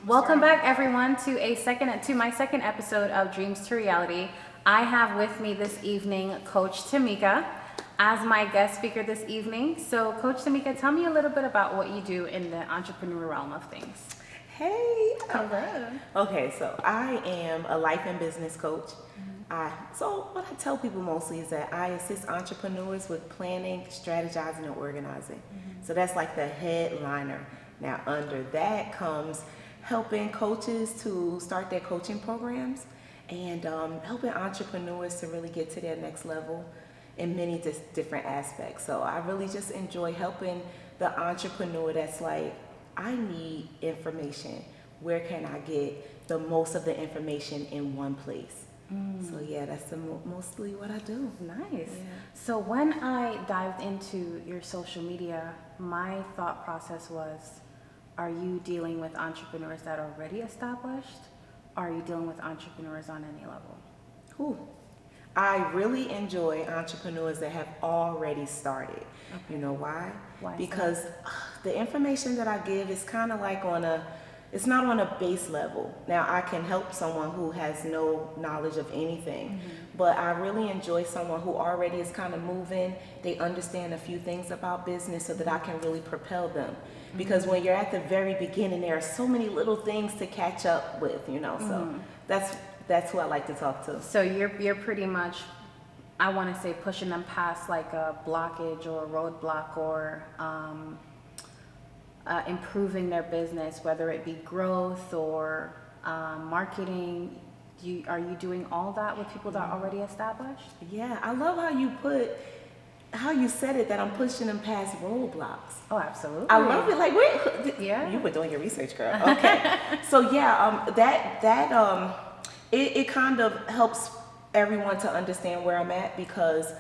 Welcome back, everyone, to my second episode of Dreams to Reality. I have with me this evening Coach Tomeka as my guest speaker this evening. So, Coach Tomeka, tell me a little bit about what you do in the entrepreneur realm of things. Hey. Hello. Okay, so I am a life and business coach. So what I tell people mostly is that I assist entrepreneurs with planning, strategizing, and organizing. So that's like the headliner. Now under that comes helping coaches to start their coaching programs and helping entrepreneurs to really get to their next level in many different aspects. So I really just enjoy helping the entrepreneur that's like, I need information. Where can I get the most of the information in one place? So yeah, that's mostly what I do. Nice. Yeah. So when I dived into your social media, my thought process was, are you dealing with entrepreneurs that are already established? Or are you dealing with entrepreneurs on any level? Ooh. I really enjoy entrepreneurs that have already started. Okay. You know why? Why? Because the information that I give is kind of like it's not on a base level. Now I can help someone who has no knowledge of anything, but I really enjoy someone who already is kind of moving. They understand a few things about business so that I can really propel them. Because when you're at the very beginning, there are so many little things to catch up with, so that's who I like to talk to. So you're pretty much, I want to say, pushing them past like a blockage or a roadblock or improving their business, whether it be growth or marketing. Are you doing all that with people that are already established? Yeah, I love how you said it, that I'm pushing them past roadblocks. Oh, absolutely. I love it. Like, wait, Yeah. You were doing your research, girl. Okay. So yeah, it kind of helps everyone to understand where I'm at, because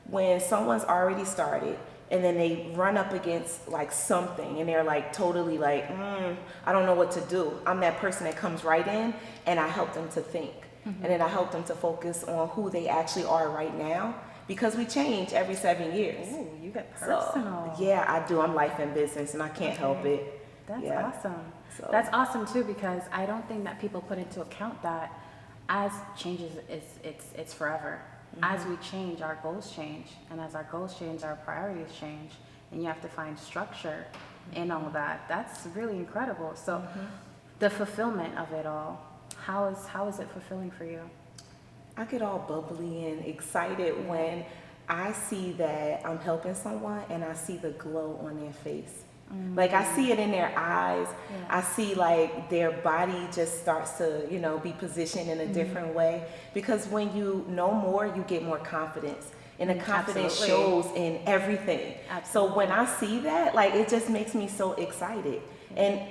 when someone's already started and then they run up against like something and they're like totally like, I don't know what to do. I'm that person that comes right in and I help them to think. And then I help them to focus on who they actually are right now, because we change every 7 years. Ooh, you get personal. So, yeah, I do. I'm life and business and I can't help it. That's Yeah. awesome. So- That's awesome too, because I don't think that people put into account that as changes, it's forever. As we change, our goals change, and as our goals change, our priorities change, and you have to find structure in all of that. That's really incredible. So the fulfillment of it all, how is it fulfilling for you? I get all bubbly and excited when I see that I'm helping someone and I see the glow on their face. Like I see it in their eyes. Yeah. I see like their body just starts to, be positioned in a different way. Because when you know more, you get more confidence. And the confidence Absolutely. shows in everything. Absolutely. So when I see that, like it just makes me so excited. And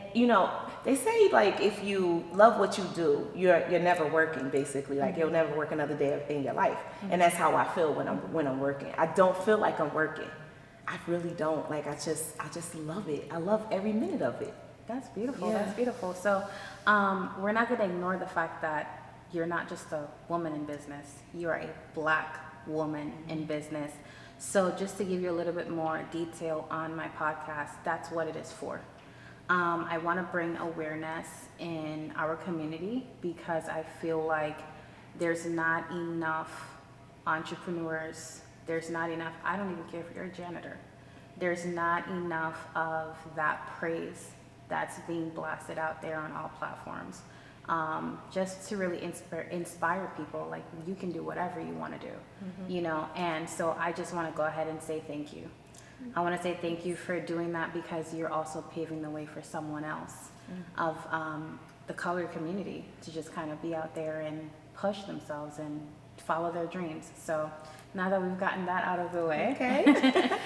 they say like if you love what you do, you're never working basically. Like you'll never work another day in your life. And that's how I feel when I'm working. I don't feel like I'm working. I really don't. Like I just love it. I love every minute of it. That's beautiful. Yeah. That's beautiful. So we're not going to ignore the fact that you're not just a woman in business. You are a Black woman in business. So just to give you a little bit more detail on my podcast, that's what it is for. I want to bring awareness in our community, because I feel like there's not enough entrepreneurs. There's not enough, I don't even care if you're a janitor. There's not enough of that praise that's being blasted out there on all platforms. Just to really inspire people, like you can do whatever you want to do, and so I just want to go ahead and say thank you. I want to say thank you for doing that, because you're also paving the way for someone else of the colored community to just kind of be out there and push themselves and follow their dreams. So now that we've gotten that out of the way, Okay.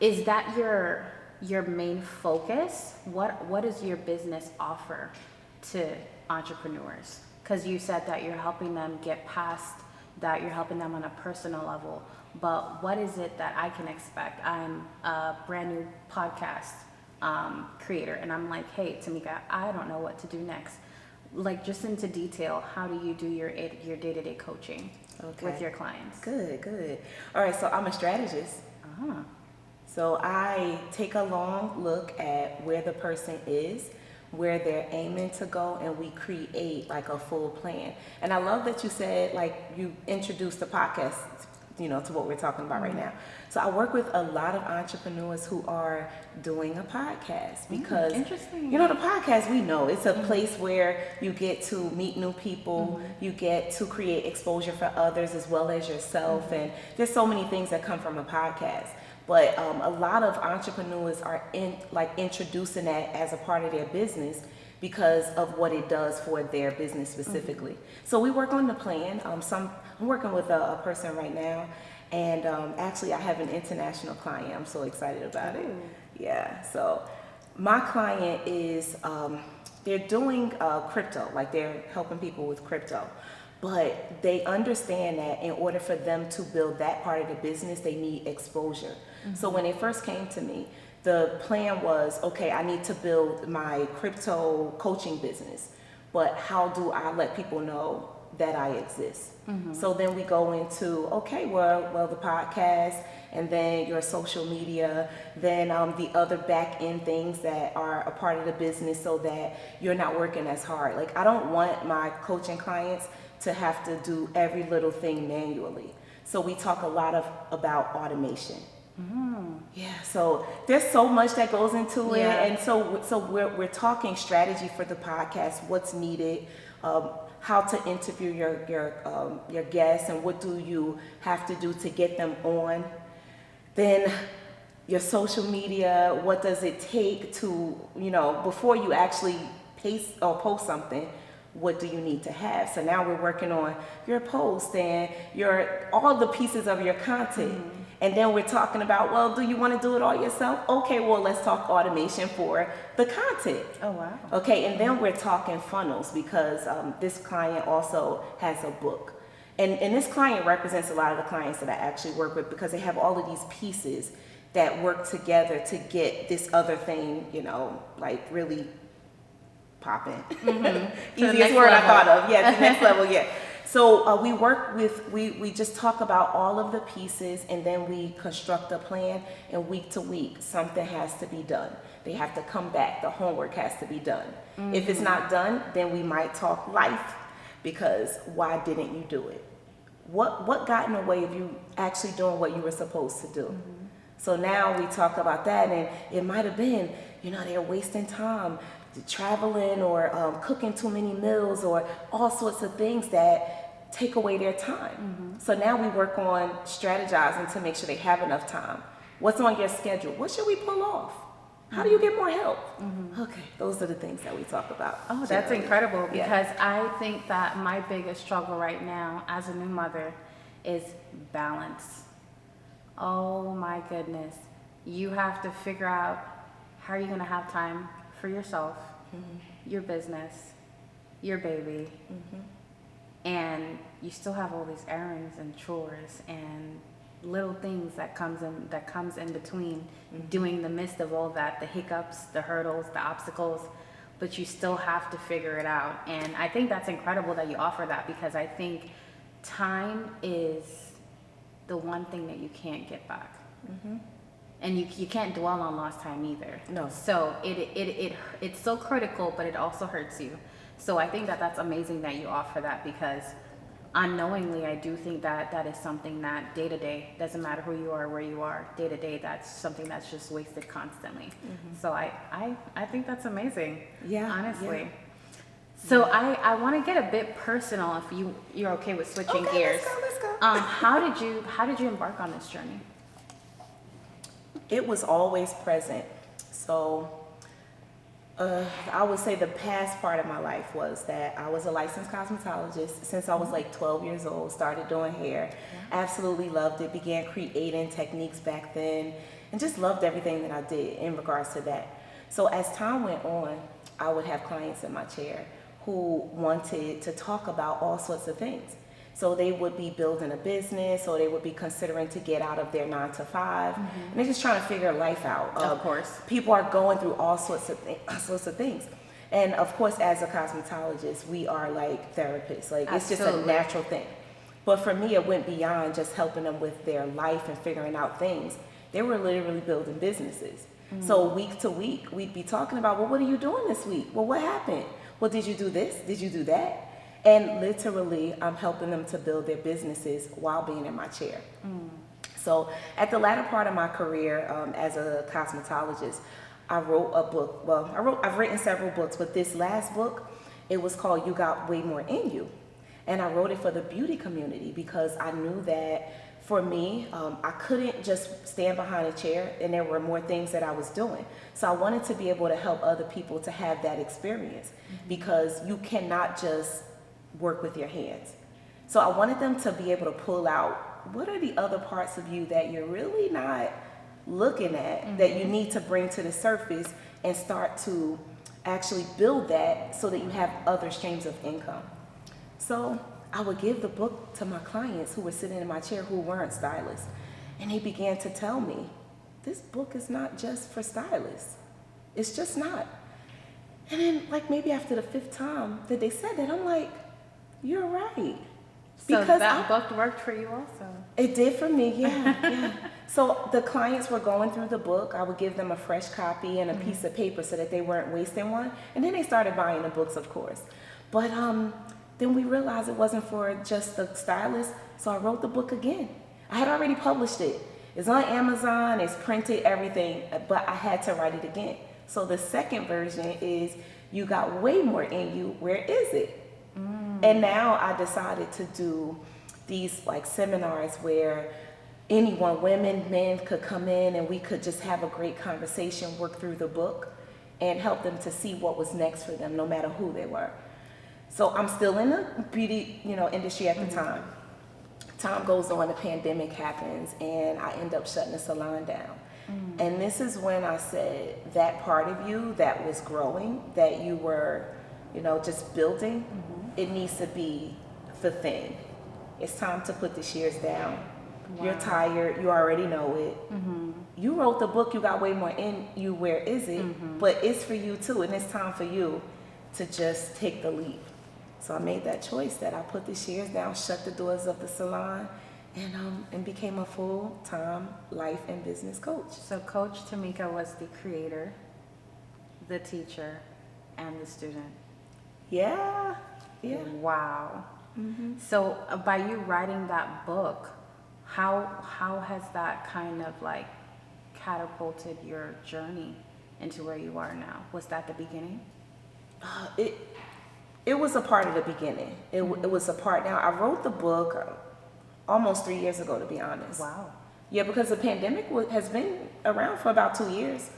is that your main focus? What does your business offer to entrepreneurs? Because you said that you're helping them get past that, you're helping them on a personal level, but what is it that I can expect? I'm a brand new podcast creator, and I'm like, hey, Tomeka, I don't know what to do next. Like, just into detail, how do you do your day-to-day coaching with your clients? Good. All right, so I'm a strategist. Uh-huh. So I take a long look at where the person is, where they're aiming to go, and we create like a full plan. And I love that you said, like, you introduced the podcast, to what we're talking about right now. So I work with a lot of entrepreneurs who are doing a podcast because, interesting. the podcast, we know it's a place where you get to meet new people, you get to create exposure for others as well as yourself, and there's so many things that come from a podcast. But a lot of entrepreneurs are introducing that as a part of their business because of what it does for their business specifically. So we work on the plan. I'm working with a person right now, and actually I have an international client. I'm so excited about it. Yeah, so my client is, they're doing crypto, like they're helping people with crypto. But they understand that in order for them to build that part of the business, they need exposure. So when they first came to me, the plan was, okay, I need to build my crypto coaching business, but how do I let people know that I exist? So then we go into, okay, well, the podcast, and then your social media, then the other back end things that are a part of the business so that you're not working as hard. Like, I don't want my coaching clients to have to do every little thing manually. So we talk a lot about automation. Yeah, so there's so much that goes into it, and so we're talking strategy for the podcast, what's needed, how to interview your guests, and what do you have to do to get them on. Then your social media, what does it take to, before you actually paste or post something, what do you need to have? So now we're working on your post and all the pieces of your content. And then we're talking about, well, do you want to do it all yourself? Okay, well, let's talk automation for the content. Oh, wow. Okay, and then we're talking funnels because this client also has a book. And this client represents a lot of the clients that I actually work with because they have all of these pieces that work together to get this other thing, like really popping. Easiest word I thought of. Yeah, the next level, yeah. So we work with, we just talk about all of the pieces, and then we construct a plan, and week to week something has to be done. They have to come back, the homework has to be done. If it's not done, then we might talk life, because why didn't you do it? What got in the way of you actually doing what you were supposed to do? So now we talk about that, and it might have been, they're wasting time traveling or cooking too many meals or all sorts of things that take away their time. So now we work on strategizing to make sure they have enough time. What's on your schedule? What should we pull off? How do you get more help? Okay, those are the things that we talk about. Oh, that's incredible, because I think that my biggest struggle right now as a new mother is balance. Oh my goodness. You have to figure out how are you going to have time for yourself, your business, your baby, and you still have all these errands and chores and little things that comes in between, doing the midst of all that, the hiccups, the hurdles, the obstacles, but you still have to figure it out. And I think that's incredible that you offer that, because I think time is the one thing that you can't get back. And you can't dwell on lost time either. No. So it's so critical, but it also hurts you. So I think that's amazing that you offer that, because unknowingly, I do think that is something that day to day, doesn't matter who you are, where you are, day to day, that's something that's just wasted constantly. So I think that's amazing. Yeah. Honestly. So I want to get a bit personal, if you're okay with switching gears. Let's go. How did you embark on this journey? It was always present. So I would say the past part of my life was that I was a licensed cosmetologist since I was like 12 years old, started doing hair, absolutely loved it, began creating techniques back then, and just loved everything that I did in regards to that. So as time went on, I would have clients in my chair who wanted to talk about all sorts of things. So they would be building a business, or they would be considering to get out of their 9 to 5, and they're just trying to figure life out. Of course. People are going through all sorts of things. And of course, as a cosmetologist, we are like therapists. Like, it's just a natural thing. But for me, it went beyond just helping them with their life and figuring out things. They were literally building businesses. So week to week, we'd be talking about, well, what are you doing this week? Well, what happened? Well, did you do this? Did you do that? And literally, I'm helping them to build their businesses while being in my chair. So at the latter part of my career as a cosmetologist, I wrote a book. Well, I've written several books, but this last book, it was called You Got Way More in You. And I wrote it for the beauty community because I knew that for me, I couldn't just stand behind a chair, and there were more things that I was doing. So I wanted to be able to help other people to have that experience because you cannot just work with your hands. So I wanted them to be able to pull out what are the other parts of you that you're really not looking at that you need to bring to the surface and start to actually build that so that you have other streams of income. So I would give the book to my clients who were sitting in my chair who weren't stylists. And they began to tell me, this book is not just for stylists. It's just not. And then like maybe after the 5th time that they said that, I'm like, you're right. So that book worked for you also. It did for me, yeah. So the clients were going through the book. I would give them a fresh copy and a piece of paper so that they weren't wasting one. And then they started buying the books, of course. But then we realized it wasn't for just the stylist, so I wrote the book again. I had already published it. It's on Amazon, it's printed, everything, but I had to write it again. So the second version is You Got Way More in You, Where Is It? And now I decided to do these like seminars where anyone, women, men, could come in and we could just have a great conversation, work through the book, and help them to see what was next for them, no matter who they were. So I'm still in the beauty, industry at the time. Time goes on, the pandemic happens, and I end up shutting the salon down. And this is when I said that part of you that was growing, that you were, just building, it needs to be the thing. It's time to put the shears down. Wow. You're tired, you already know it. You wrote the book, You Got Way More in You, Where Is It? But it's for you too, and it's time for you to just take the leap. So I made that choice that I put the shears down, shut the doors of the salon, and became a full-time life and business coach. So Coach Tomeka was the creator, the teacher, and the student. Yeah. Wow. So by you writing that book, how has that kind of like catapulted your journey into where you are now? Was that the beginning? It was a part of the beginning. It was a part. Now, I wrote the book almost 3 years ago, to be honest. Wow. Yeah, because the pandemic has been around for about 2 years.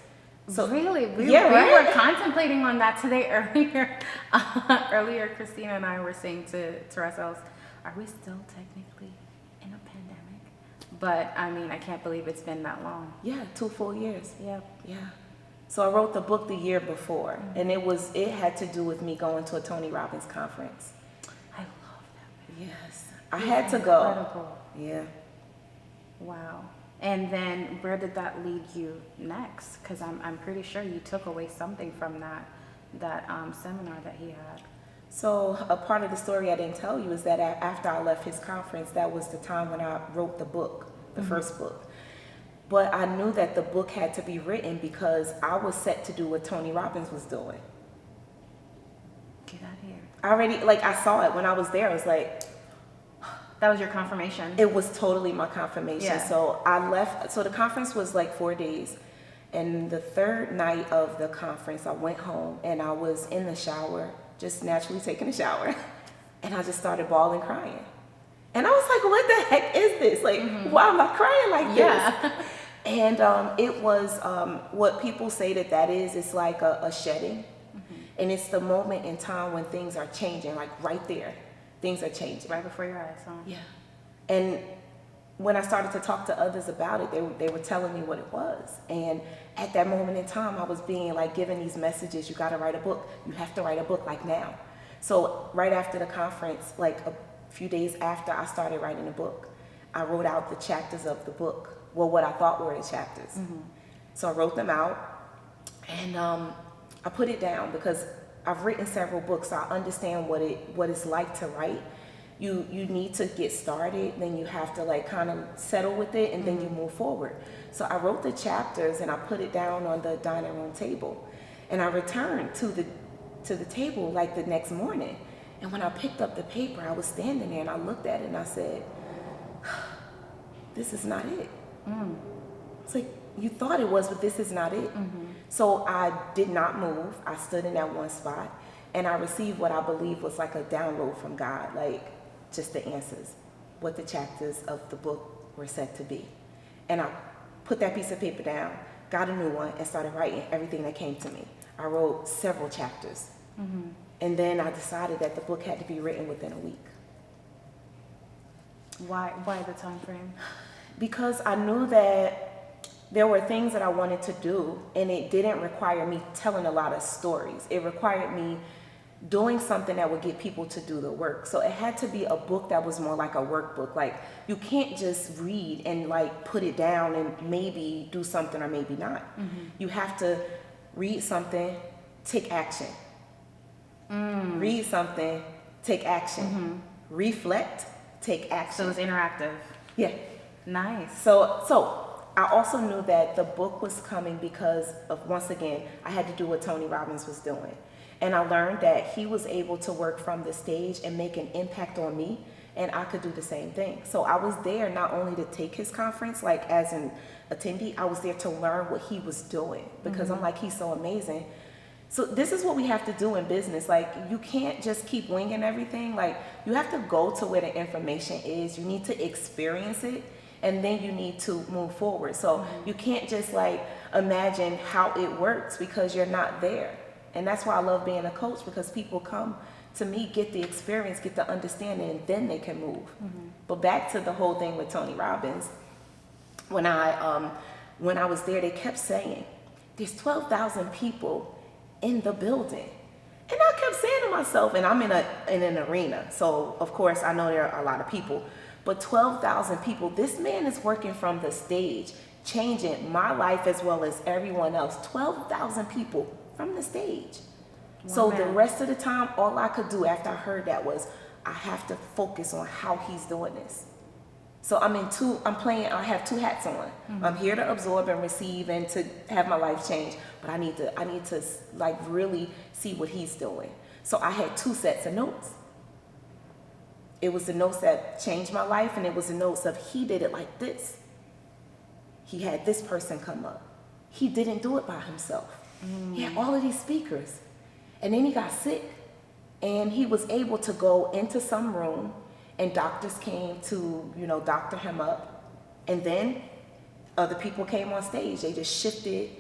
So really, we were contemplating on that today earlier. Earlier, Christina and I were saying to ourselves, are we still technically in a pandemic? But I mean, I can't believe it's been that long. Yeah, 2 full years. Yep. Yeah. So I wrote the book the year before, and it had to do with me going to a Tony Robbins conference. I love that. Yes. I had to go. Incredible. Yeah. Wow. And then where did that lead you next? Because I'm pretty sure you took away something from that seminar that he had. So a part of the story I didn't tell you is that after I left his conference, that was the time when I wrote the book, the first book. But I knew that the book had to be written because I was set to do what Tony Robbins was doing. Get out of here. I already, I saw it when I was there. I was like, that was your confirmation? It was totally my confirmation. Yeah. So I left, so the conference was like 4 days. And the third night of the conference, I went home and I was in the shower, just naturally taking a shower. And I just started bawling, crying. And I was like, what the heck is this? Why am I crying like this? And it was what people say that is, it's like a shedding. And it's the moment in time when things are changing, like right there, things are changing. Right before your eyes, huh? Yeah. And when I started to talk to others about it, they were telling me what it was. And at that moment in time, I was being given these messages, you gotta write a book. You have to write a book now. So right after the conference, a few days after I started writing the book, I wrote out the chapters of the book. Well, what I thought were the chapters. So I wrote them out and I put it down because I've written several books, so I understand what it's like to write. You need to get started, then you have to kind of settle with it, and then you move forward. So I wrote the chapters and I put it down on the dining room table. And I returned to the table like the next morning. And when I picked up the paper, I was standing there and I looked at it and I said, this is not it. It's like, you thought it was, but this is not it. So I did not move. I stood in that one spot and I received what I believe was like a download from God, like just the answers, what the chapters of the book were said to be. And I put that piece of paper down, got a new one, and started writing everything that came to me. I wrote several chapters. And then I decided that the book had to be written within a week. Why the time frame? Because I knew that there were things that I wanted to do, and it didn't require me telling a lot of stories. It required me doing something that would get people to do the work. So it had to be a book that was more like a workbook. Like, you can't just read and like put it down and maybe do something or maybe not. You have to read something, take action. Read something, take action. Reflect, take action. So it was interactive. Yeah. Nice. So I also knew that the book was coming because of, once again, I had to do what Tony Robbins was doing. And I learned that he was able to work from the stage and make an impact on me, and I could do the same thing. So I was there not only to take his conference, like as an attendee, I was there to learn what he was doing, because I'm like, he's so amazing. So this is what we have to do in business. Like, you can't just keep winging everything. Like, you have to go to where the information is. You need to experience it, and then you need to move forward. So you can't just like imagine how it works because you're not there. And that's why I love being a coach, because people come to me, get the experience, get the understanding, and then they can move. But back to the whole thing with Tony Robbins, when I was there, they kept saying, there's 12,000 people in the building. And I kept saying to myself, and I'm in an arena, so of course I know there are a lot of people, but 12,000 people, this man is working from the stage, changing my life as well as everyone else. 12,000 people from the stage. So the rest of the time, all I could do after I heard that was, I have to focus on how he's doing this. So I have two hats on. I'm here to absorb and receive and to have my life change, but I need to like really see what he's doing. So I had two sets of notes. It was the notes that changed my life, and it was the notes of, he did it like this. He had this person come up. He didn't do it by himself. He had all of these speakers. And then he got sick, and he was able to go into some room, and doctors came to, doctor him up. And then other people came on stage. They just shifted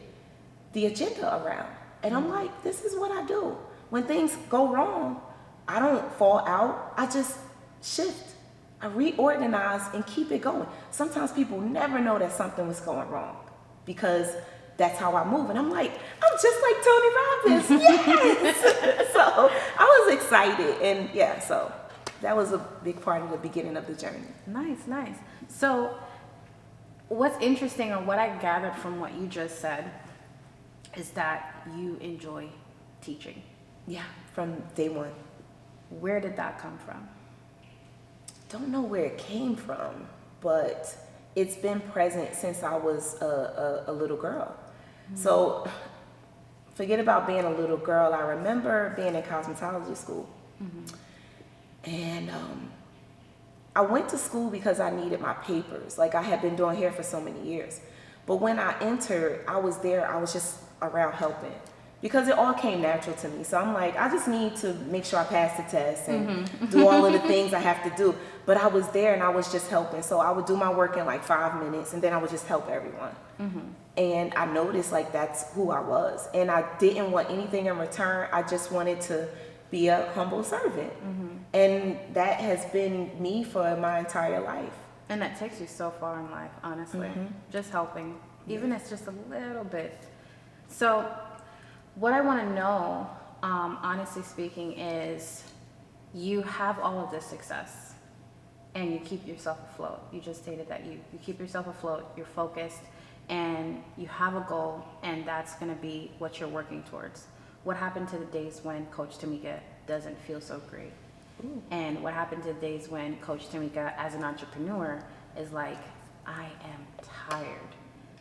the agenda around. And I'm like, this is what I do. When things go wrong, I don't fall out. I just shift. I reorganize and keep it going. Sometimes people never know that something was going wrong, because that's how I move. And I'm like, I'm just like Tony Robbins. Yes. So I was excited. And yeah, so that was a big part of the beginning of the journey. Nice. So what's interesting, or what I gathered from what you just said, is that you enjoy teaching. Yeah, from day one. Where did that come from? Don't know where it came from, but it's been present since I was a little girl. So forget about being a little girl. I remember being in cosmetology school. And I went to school because I needed my papers. Like, I had been doing hair for so many years. But when I entered, I was just around helping, because it all came natural to me. So I'm like, I just need to make sure I pass the test and do all of the things I have to do. But I was there and I was just helping. So I would do my work in like 5 minutes, and then I would just help everyone. And I noticed like that's who I was. And I didn't want anything in return. I just wanted to be a humble servant. And that has been me for my entire life. And that takes you so far in life, honestly. Just helping, even if it's just a little bit. So what I want to know, honestly speaking, is you have all of this success and you keep yourself afloat. You just stated that you keep yourself afloat, you're focused, and you have a goal, and that's going to be what you're working towards. What happened to the days when Coach Tomeka doesn't feel so great? And what happened to the days when Coach Tomeka, as an entrepreneur, is like, I am tired.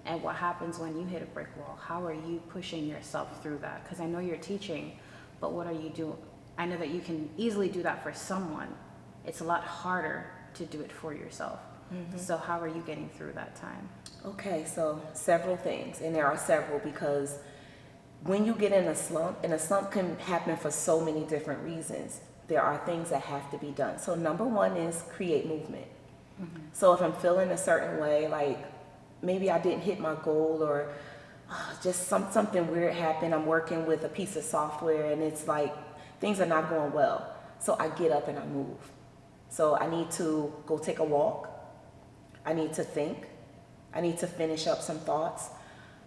And what happens when you hit a brick wall? How are you pushing yourself through that? Because I know you're teaching, but what are you doing? I know that you can easily do that for someone. It's a lot harder to do it for yourself. So how are you getting through that time? Okay, so several things, and there are several, because when you get in a slump, and a slump can happen for so many different reasons, there are things that have to be done. So number one is create movement. So if I'm feeling a certain way, like maybe I didn't hit my goal, or just something weird happened, I'm working with a piece of software and it's like things are not going well. So I get up and I move. So I need to go take a walk. I need to think. I need to finish up some thoughts.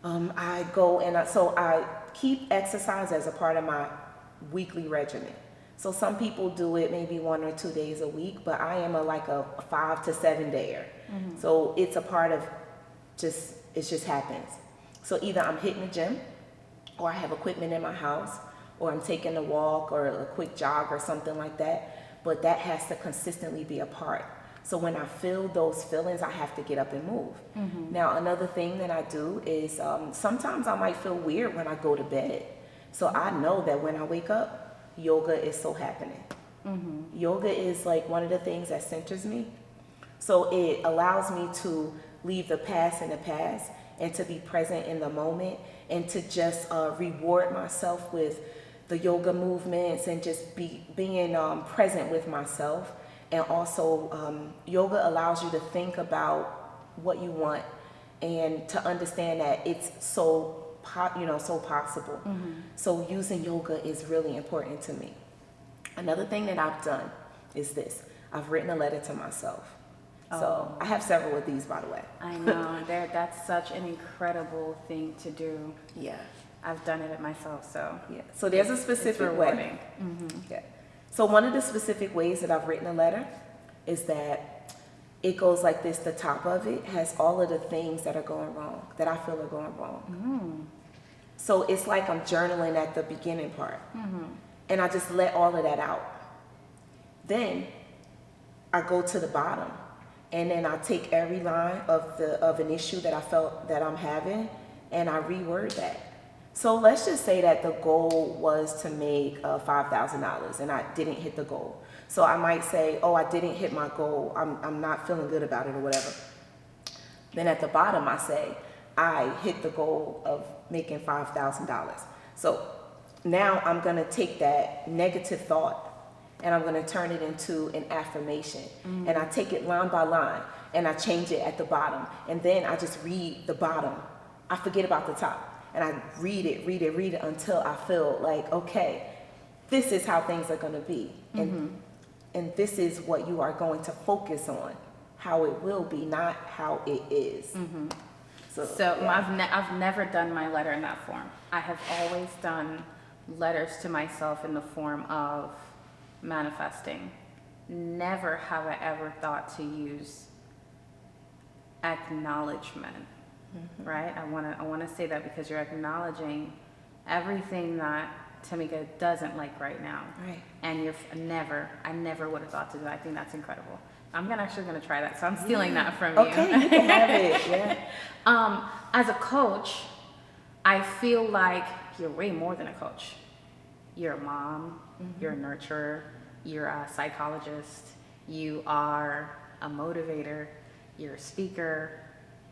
I go and so I keep exercise as a part of my weekly regimen. So some people do it maybe 1 or 2 days a week, but I am like a 5 to 7 dayer. So it's a part of it just happens. So either I'm hitting the gym, or I have equipment in my house, or I'm taking a walk or a quick jog or something like that. But that has to consistently be a part. So when I feel those feelings, I have to get up and move. Now, another thing that I do is sometimes I might feel weird when I go to bed. So I know that when I wake up, yoga is so happening. Yoga is like one of the things that centers me. So it allows me to leave the past in the past and to be present in the moment, and to just reward myself with the yoga movements and just being present with myself. And also, yoga allows you to think about what you want and to understand that it's so possible. So using yoga is really important to me. Another thing that I've done is this. I've written a letter to myself. So I have several of these, by the way. I know, that's such an incredible thing to do. Yeah. I've done it myself, so. Yeah. So there's a specific way. Yeah. So one of the specific ways that I've written a letter is that it goes like this. The top of it has all of the things that are going wrong, that I feel are going wrong. So it's like I'm journaling at the beginning part. And I just let all of that out. Then I go to the bottom, and then I take every line of an issue that I felt that I'm having, and I reword that. So let's just say that the goal was to make $5,000 and I didn't hit the goal. So I might say, oh, I didn't hit my goal. I'm not feeling good about it or whatever. Then at the bottom, I say, I hit the goal of making $5,000. So now I'm going to take that negative thought and I'm going to turn it into an affirmation. And I take it line by line and I change it at the bottom. And then I just read the bottom. I forget about the top. And I read it until I feel like, okay, this is how things are going to be. And this is what you are going to focus on, how it will be, not how it is. So yeah. I've never done my letter in that form. I have always done letters to myself in the form of manifesting. Never have I ever thought to use acknowledgement. Right? I want to say that because you're acknowledging everything that Tomeka doesn't like right now. Right. And I never would have thought to do that. I think that's incredible. I'm actually going to try that. So I'm stealing that from you. Okay, you can have it. Yeah. As a coach, I feel like you're way more than a coach. You're a mom, you're a nurturer, you're a psychologist, you are a motivator, you're a speaker,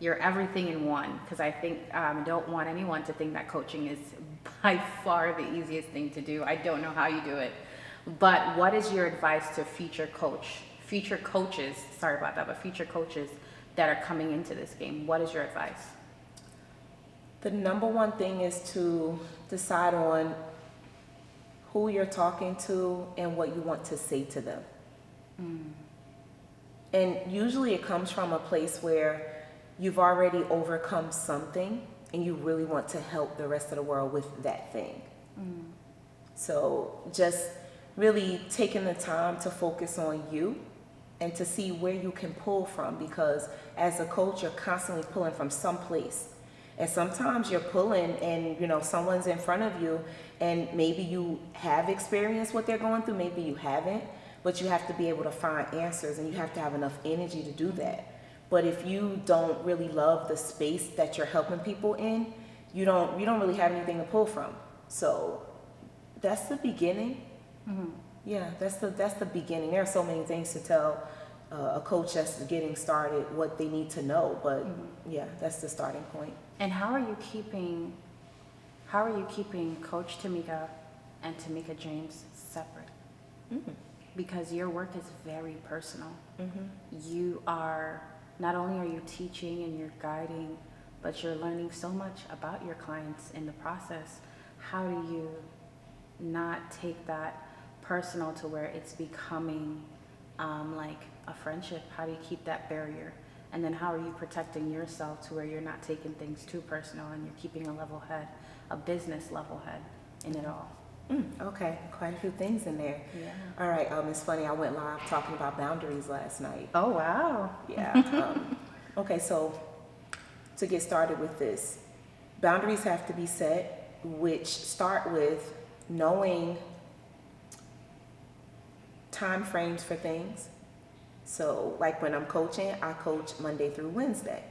you're everything in one. Because I think I don't want anyone to think that coaching is by far the easiest thing to do. I don't know how you do it. But what is your advice to future coaches that are coming into this game? What is your advice? The number one thing is to decide on who you're talking to and what you want to say to them. And usually it comes from a place where you've already overcome something and you really want to help the rest of the world with that thing. So just really taking the time to focus on you and to see where you can pull from, because as a coach, you're constantly pulling from some place. And sometimes you're pulling and, someone's in front of you and maybe you have experienced what they're going through, maybe you haven't, but you have to be able to find answers and you have to have enough energy to do that. But if you don't really love the space that you're helping people in, you don't really have anything to pull from. So that's the beginning. Yeah, that's the beginning. There are so many things to tell a coach that's getting started what they need to know, but yeah, that's the starting point. And how are you keeping Coach Tomeka and Tomeka James separate? Because your work is very personal. You are, not only are you teaching and you're guiding, but you're learning so much about your clients in the process. How do you not take that personal to where it's becoming like a friendship? How do you keep that barrier? And then how are you protecting yourself to where you're not taking things too personal and you're keeping a level head, a business level head in it all? Okay, quite a few things in there. Yeah. All right, it's funny, I went live talking about boundaries last night. Oh, wow. Yeah. Okay, so to get started with this, boundaries have to be set, which start with knowing time frames for things. So like when I'm coaching, I coach Monday through Wednesday.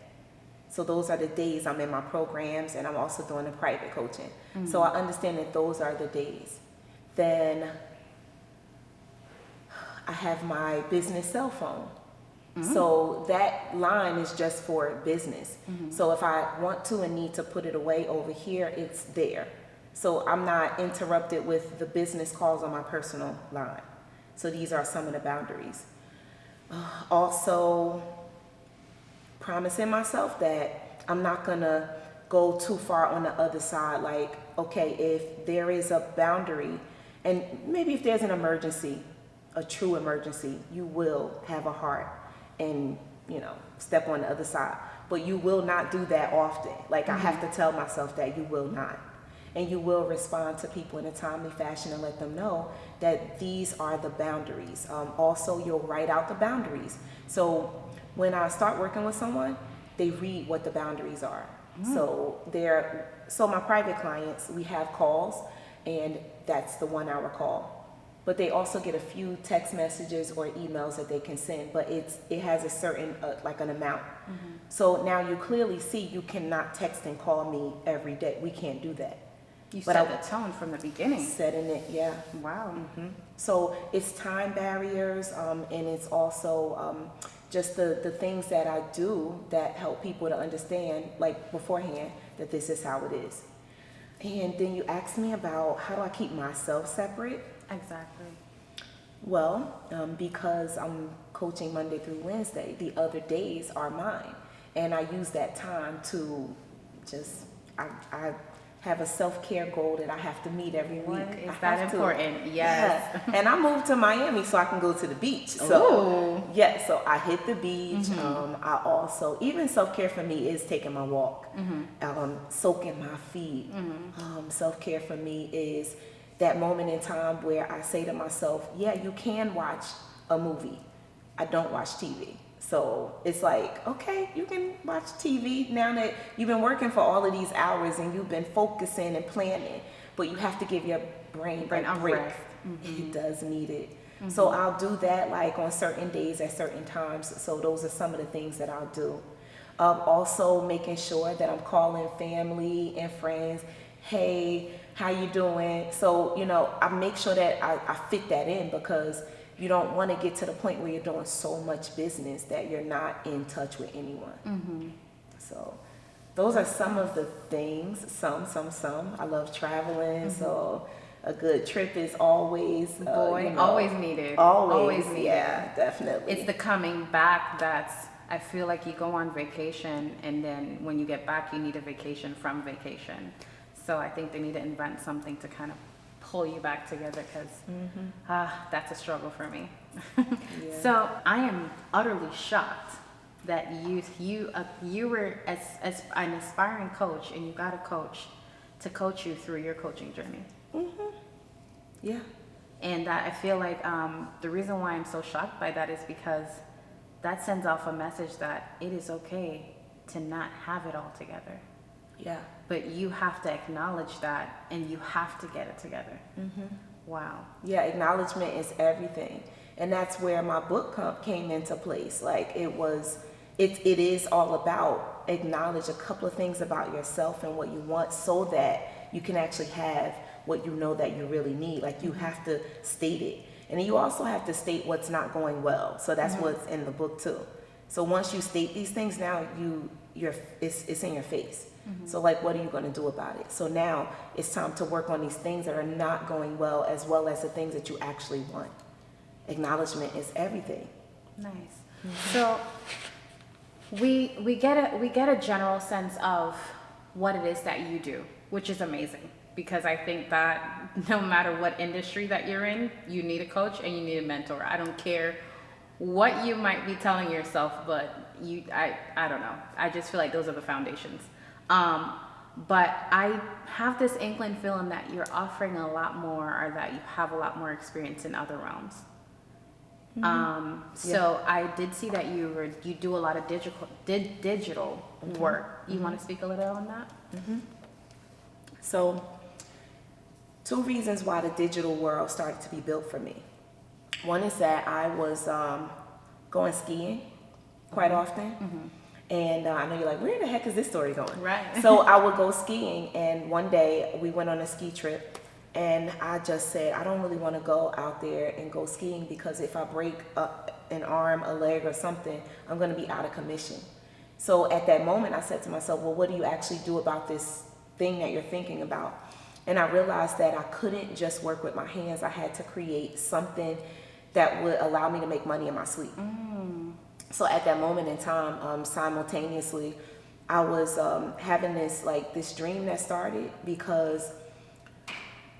So those are the days I'm in my programs, and I'm also doing the private coaching. So I understand that those are the days. Then I have my business cell phone. So that line is just for business. So if I want to and need to put it away over here, it's there. So I'm not interrupted with the business calls on my personal line. So these are some of the boundaries. Also, promising myself that I'm not gonna go too far on the other side. Like, okay, if there is a boundary, and maybe if there's an emergency, a true emergency, you will have a heart and, step on the other side. But you will not do that often. Like, I have to tell myself that you will not. And you will respond to people in a timely fashion and let them know that these are the boundaries. Also, you'll write out the boundaries. So when I start working with someone, they read what the boundaries are. So my private clients, we have calls, and that's the 1 hour call. But they also get a few text messages or emails that they can send, but it has a certain, like an amount. So now you clearly see you cannot text and call me every day. We can't do that. You set the tone from the beginning. Setting it, yeah. Wow. So it's time barriers, and it's also just the things that I do that help people to understand, like beforehand, that this is how it is. And then you asked me about how do I keep myself separate? Exactly. Well, because I'm coaching Monday through Wednesday, the other days are mine. And I use that time to I have a self-care goal that I have to meet every week. Is that important? Yes. Yeah. And I moved to Miami so I can go to the beach. So yeah, so I hit the beach. I also, even self-care for me is taking my walk, soaking my feet. Self-care for me is that moment in time where I say to myself, yeah, you can watch a movie. I don't watch TV. So it's like, okay, you can watch TV now that you've been working for all of these hours and you've been focusing and planning, but you have to give your brain a break. It does need it. So I'll do that like on certain days at certain times. So those are some of the things that I'll do. Also making sure that I'm calling family and friends. Hey, how you doing? So, I make sure that I fit that in, because you don't want to get to the point where you're doing so much business that you're not in touch with anyone. So those are some of the things. Some. I love traveling, so a good trip is always always needed. Always needed. Yeah, definitely. It's the coming back that's, I feel like you go on vacation, and then when you get back, you need a vacation from vacation. So I think they need to invent something to kind of pull you back together, because that's a struggle for me. So I am utterly shocked that you were as an aspiring coach, and you got a coach to coach you through your coaching journey. Yeah. And that, I feel like the reason why I'm so shocked by that is because that sends off a message that it is okay to not have it all together. Yeah. But you have to acknowledge that, and you have to get it together. Wow. Yeah, acknowledgement is everything. And that's where my book came into place. Like, it was it is all about acknowledge a couple of things about yourself and what you want so that you can actually have what you know that you really need. Like you have to state it. And then you also have to state what's not going well. So that's what's in the book too. So once you state these things, now it's in your face. So like, what are you going to do about it? So now it's time to work on these things that are not going well as the things that you actually want. Acknowledgement is everything. Nice. So we get a general sense of what it is that you do, which is amazing, because I think that no matter what industry that you're in, you need a coach and you need a mentor. I don't care what you might be telling yourself, but I don't know. I just feel like those are the foundations. But I have this inkling feeling that you're offering a lot more, or that you have a lot more experience in other realms. So I did see that you do a lot of digital work. You want to speak a little on that? So 2 reasons why the digital world started to be built for me. One is that I was going skiing quite often. And I know you're like, where the heck is this story going? Right. So I would go skiing, and one day we went on a ski trip, and I just said, I don't really want to go out there and go skiing, because if I break an arm, a leg, or something, I'm going to be out of commission. So at that moment, I said to myself, well, what do you actually do about this thing that you're thinking about? And I realized that I couldn't just work with my hands. I had to create something that would allow me to make money in my sleep. So at that moment in time, simultaneously, I was having this dream that started, because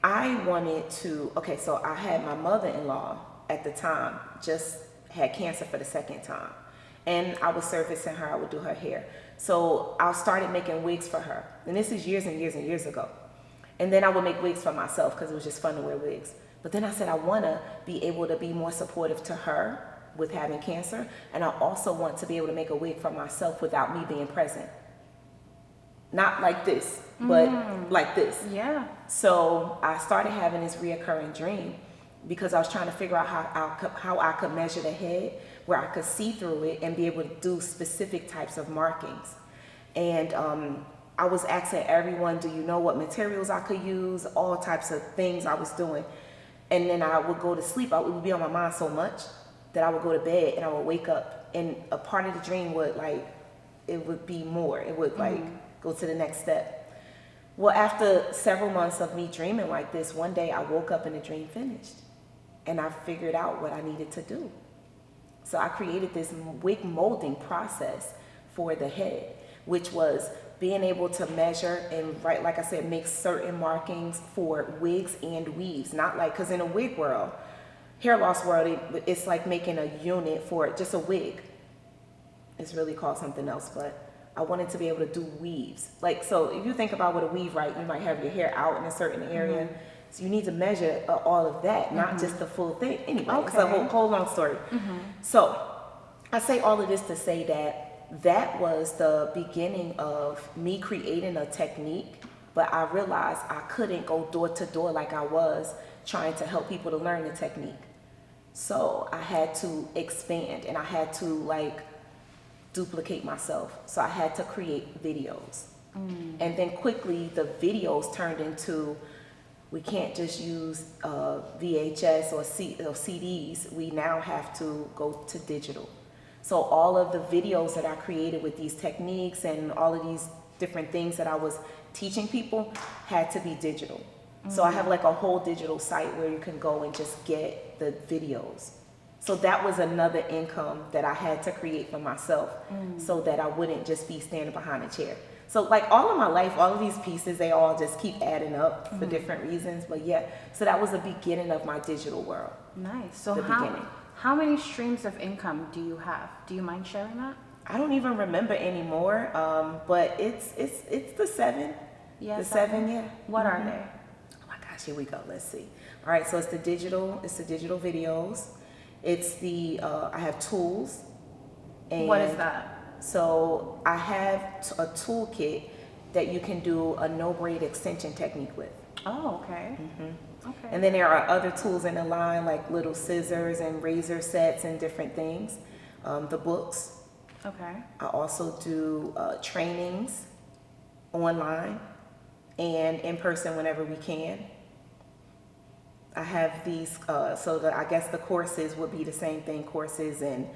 I wanted to, so I had my mother-in-law at the time, just had cancer for the 2nd time. And I was servicing her, I would do her hair. So I started making wigs for her. And this is years and years and years ago. And then I would make wigs for myself, because it was just fun to wear wigs. But then I said, I want to be able to be more supportive to her with having cancer. And I also want to be able to make a wig for myself without me being present. Not like this, but like this. Yeah. So I started having this reoccurring dream, because I was trying to figure out how I could measure the head, where I could see through it and be able to do specific types of markings. And I was asking everyone, do you know what materials I could use? All types of things I was doing. And then I would go to sleep. It would be on my mind so much that I would go to bed and I would wake up, and a part of the dream would it would be more. It would go to the next step. Well, after several months of me dreaming like this, one day I woke up and the dream finished, and I figured out what I needed to do. So I created this wig molding process for the head, which was being able to measure and, like I said, make certain markings for wigs and weaves. Not because in a wig world, hair loss world, it's like making a unit for just a wig. It's really called something else, but I wanted to be able to do weaves. So if you think about what a weave, right, you might have your hair out in a certain area. So you need to measure all of that, not just the full thing. Anyway, it's a whole long story. So I say all of this to say that was the beginning of me creating a technique, but I realized I couldn't go door to door like I was trying to help people to learn the technique. So I had to expand, and I had to duplicate myself. So I had to create videos. And then quickly the videos turned into, we can't just use VHS or CDs. We now have to go to digital. So all of the videos that I created with these techniques and all of these different things that I was teaching people had to be digital. So I have a whole digital site where you can go and just get the videos. So that was another income that I had to create for myself, so that I wouldn't just be standing behind a chair. So all of my life, all of these pieces, they all just keep adding up for different reasons. But yeah, so that was the beginning of my digital world. Nice. So the beginning. How many streams of income do you have? Do you mind sharing that? I don't even remember anymore, but it's the 7. Yeah, the 7, yeah. What are they? Oh my gosh, here we go. Let's see. All right, so it's the digital videos. It's I have tools. And what is that? So I have a toolkit that you can do a no braid extension technique with. Oh, okay. Okay. And then there are other tools in the line, like little scissors and razor sets and different things. The books. Okay. I also do trainings online and in person whenever we can. I have these, so that I guess the courses would be the same thing, courses, and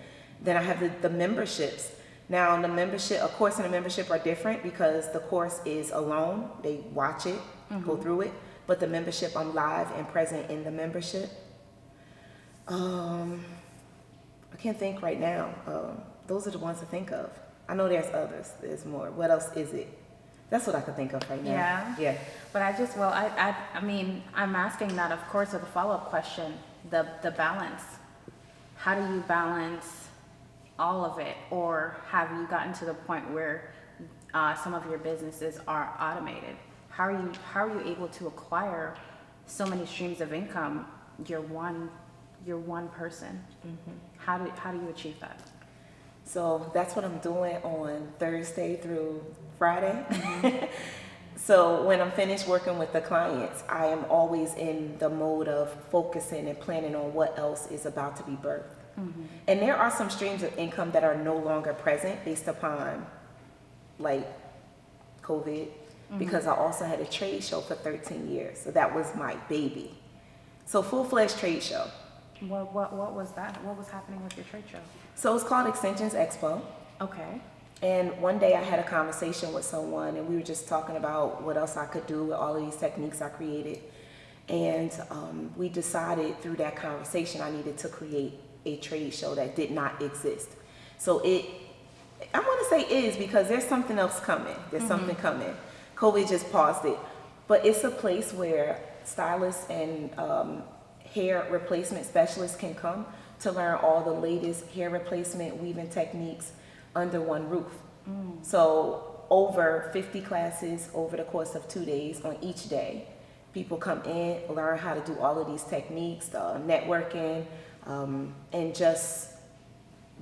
then I have the memberships. Now, the membership, a course and a membership are different because the course is alone. They watch it, go through it, but the membership, I'm live and present in the membership. I can't think right now. Those are the ones to think of. I know there's others. There's more. What else is it? That's what I could think of right now. Yeah. Yeah. But I mean, I'm asking that, of course, with a follow-up question, the balance. How do you balance all of it? Or have you gotten to the point where some of your businesses are automated? How are you able to acquire so many streams of income? You're one person. How do you achieve that? So that's what I'm doing on Thursday through Friday. So when I'm finished working with the clients, I am always in the mode of focusing and planning on what else is about to be birthed. And there are some streams of income that are no longer present based upon like COVID, because I also had a trade show for 13 years. So that was my baby. So full-fledged trade show. What was that? What was happening with your trade show? So it's called Extensions Expo. Okay. And one day I had a conversation with someone and we were just talking about what else I could do with all of these techniques I created. And we decided through that conversation I needed to create a trade show that did not exist. So I want to say is because there's something else coming. There's something coming. COVID just paused it. But it's a place where stylists and hair replacement specialists can come to learn all the latest hair replacement weaving techniques under one roof. So over 50 classes over the course of 2 days on each day. People come in, learn how to do all of these techniques, networking, and just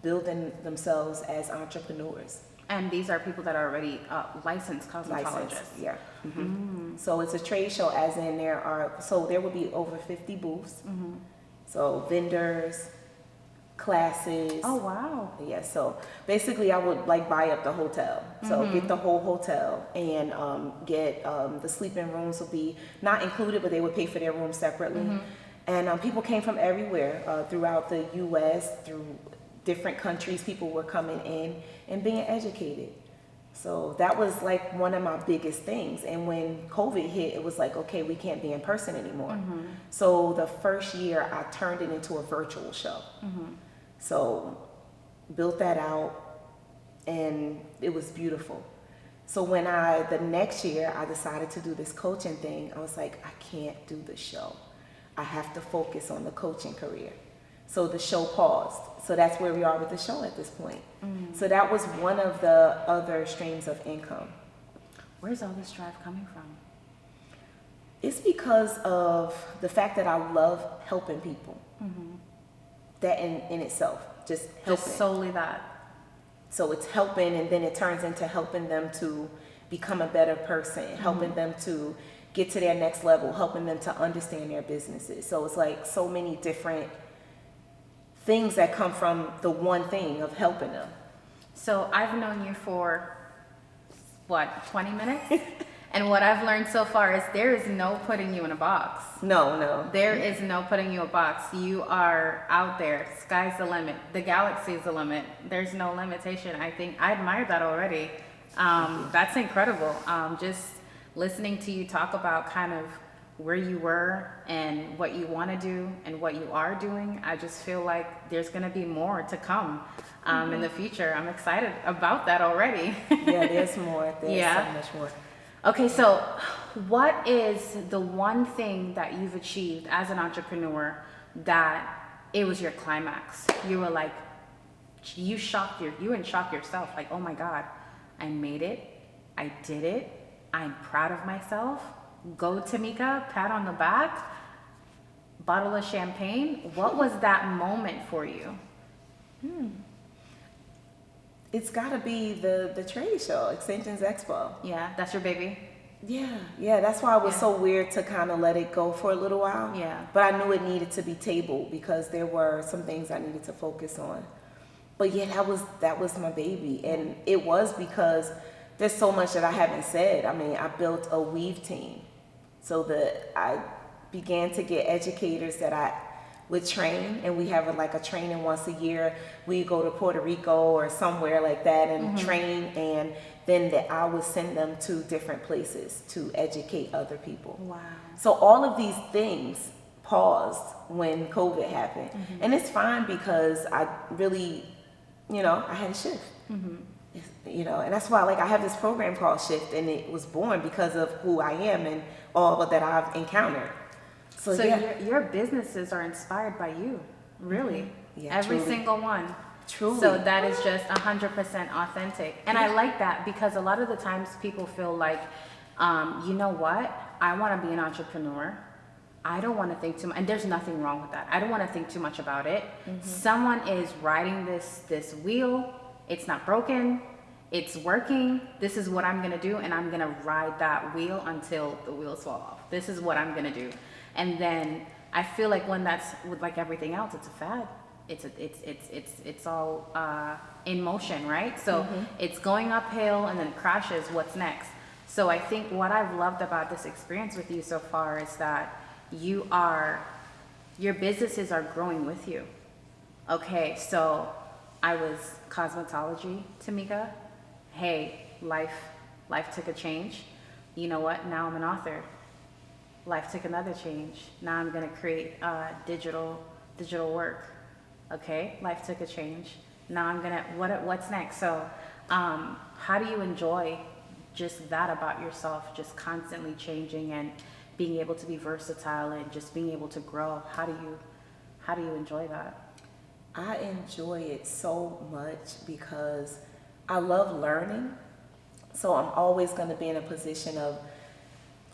building themselves as entrepreneurs. And these are people that are already licensed cosmetologists. Yeah. So it's a trade show, as in there will be over 50 booths. So vendors, classes. Oh wow. Yeah, so basically I would like buy up the hotel. So get the whole hotel and get the sleeping rooms will be not included, but they would pay for their rooms separately. And people came from everywhere throughout the US, through different countries. People were coming in and being educated. So that was like one of my biggest things. And when COVID hit, it was like, okay, we can't be in person anymore. So the first year I turned it into a virtual show. So built that out and it was beautiful. So when the next year I decided to do this coaching thing, I was like, I can't do the show. I have to focus on the coaching career. So the show paused. So that's where we are with the show at this point. So that was one of the other streams of income. Where's all this drive coming from? It's because of the fact that I love helping people. That in itself, just helping. Just solely that. So it's helping, and then it turns into helping them to become a better person, helping them to get to their next level, helping them to understand their businesses. So it's like so many different things that come from the one thing of helping them. So I've known you for, 20 minutes? And what I've learned so far is there is no putting you in a box. No. There is no putting you in a box. You are out there. Sky's the limit. The galaxy is the limit. There's no limitation. I think I admire that already. That's incredible. Just listening to you talk about kind of where you were and what you want to do and what you are doing, I just feel like there's going to be more to come in the future. I'm excited about that already. Yeah, there's more. There's Yeah. so much more. Okay, so what is the one thing that you've achieved as an entrepreneur that it was your climax? You were like, you were in shock yourself, like, oh my God, I made it, I did it, I'm proud of myself. Go Tomeka, pat on the back, bottle of champagne. What was that moment for you? It's got to be the trade show, Extensions Expo. Yeah, that's your baby? Yeah, that's why it was so weird to kind of let it go for a little while. Yeah. But I knew it needed to be tabled because there were some things I needed to focus on. But yeah, that was my baby. And it was because there's so much that I haven't said. I mean, I built a weave team so that I began to get educators that I would train, and we have like a training once a year. We go to Puerto Rico or somewhere like that and train, and then that I would send them to different places to educate other people. Wow. So all of these things paused when COVID happened. And it's fine because I really, I had a shift. And that's why like I have this program called Shift, and it was born because of who I am and all that I've encountered. So yeah. your businesses are inspired by you, really. Yeah, Every truly. single one. Truly. So that is just 100% authentic. And I like that because a lot of the times people feel like, you know what? I want to be an entrepreneur. I don't want to think too much. And there's nothing wrong with that. I don't want to think too much about it. Someone is riding this wheel. It's not broken. It's working. This is what I'm going to do. And I'm going to ride that wheel until the wheels fall off. This is what I'm going to do. And then I feel like when that's with like everything else, it's a fad. It's all in motion, right? So it's going uphill and then it crashes. What's next? So I think what I've loved about this experience with you so far is that your businesses are growing with you. Okay, so I was cosmetology, Tomeka. Hey, life took a change. You know what? Now I'm an author. Life took another change. Now I'm gonna create digital work. Okay, life took a change. Now I'm gonna, what's next? So how do you enjoy just that about yourself, just constantly changing and being able to be versatile and just being able to grow? How do you enjoy that? I enjoy it so much because I love learning. So I'm always going to be in a position of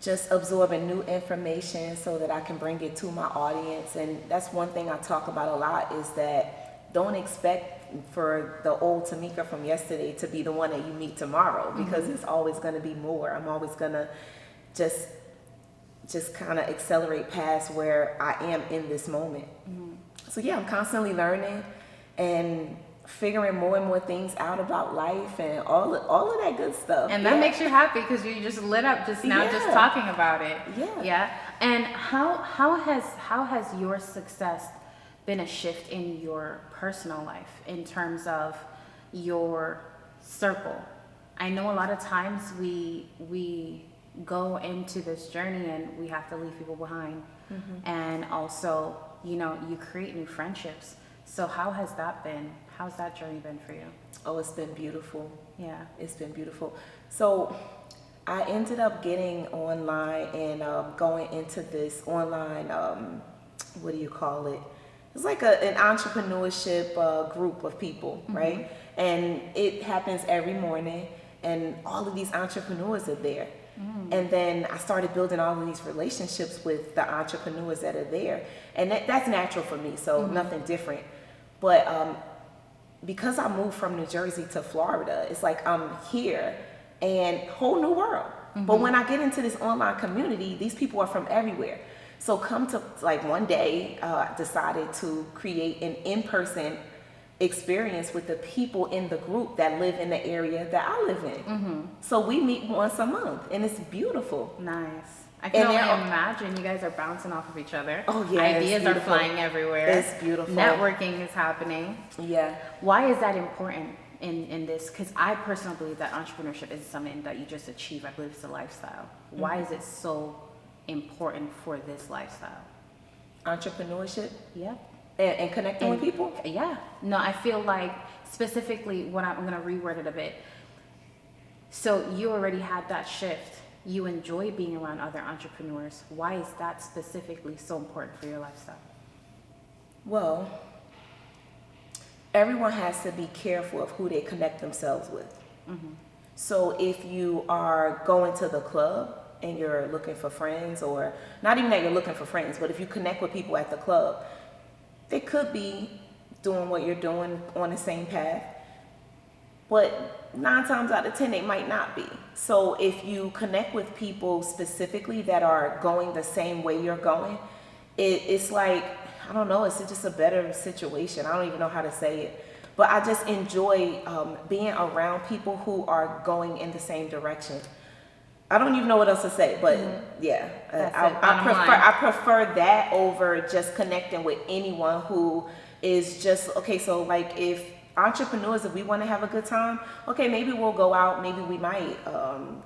just absorbing new information so that I can bring it to my audience. And that's one thing I talk about a lot, is that don't expect for the old Tomeka from yesterday to be the one that you meet tomorrow, because it's always going to be more. I'm always going to just kind of accelerate past where I am in this moment. So yeah, I'm constantly learning and figuring more and more things out about life and all of that good stuff. And that makes you happy because you just lit up just now just talking about it. Yeah. And how has your success been a shift in your personal life in terms of your circle? I know a lot of times we go into this journey and we have to leave people behind. And also, you create new friendships. So how has that been? How's that journey been for you? Oh, it's been beautiful. Yeah. It's been beautiful. So I ended up getting online and going into this online, what do you call it? It's like an entrepreneurship group of people, right? And it happens every morning, and all of these entrepreneurs are there. And then I started building all of these relationships with the entrepreneurs that are there. And that's natural for me, so nothing different. But because I moved from New Jersey to Florida, it's like I'm here and whole new world. But when I get into this online community, these people are from everywhere. So come to like one day, I decided to create an in-person experience with the people in the group that live in the area that I live in. So we meet once a month, and it's beautiful. Nice. I can only imagine you guys are bouncing off of each other. Oh yeah, ideas are flying everywhere. It's beautiful. Networking is happening. Yeah. Why is that important in this? Because I personally believe that entrepreneurship isn't something that you just achieve. I believe it's a lifestyle. Why is it so important for this lifestyle? Entrepreneurship? Yeah. And connecting with people? Yeah. No, I feel like specifically when I'm going to reword it a bit. So you already had that shift. You enjoy being around other entrepreneurs. Why is that specifically so important for your lifestyle? Well, everyone has to be careful of who they connect themselves with. So if you are going to the club and you're looking for friends, or not even that you're looking for friends, but if you connect with people at the club, they could be doing what you're doing on the same path, but 9 times out of 10, they might not be. So if you connect with people specifically that are going the same way you're going, it's like, I don't know, it's just a better situation. I don't even know how to say it. but I just enjoy being around people who are going in the same direction. I don't even know what else to say, but yeah, I prefer that over just connecting with anyone who is just, okay, so like if entrepreneurs, if we want to have a good time, okay, maybe we'll go out, maybe we might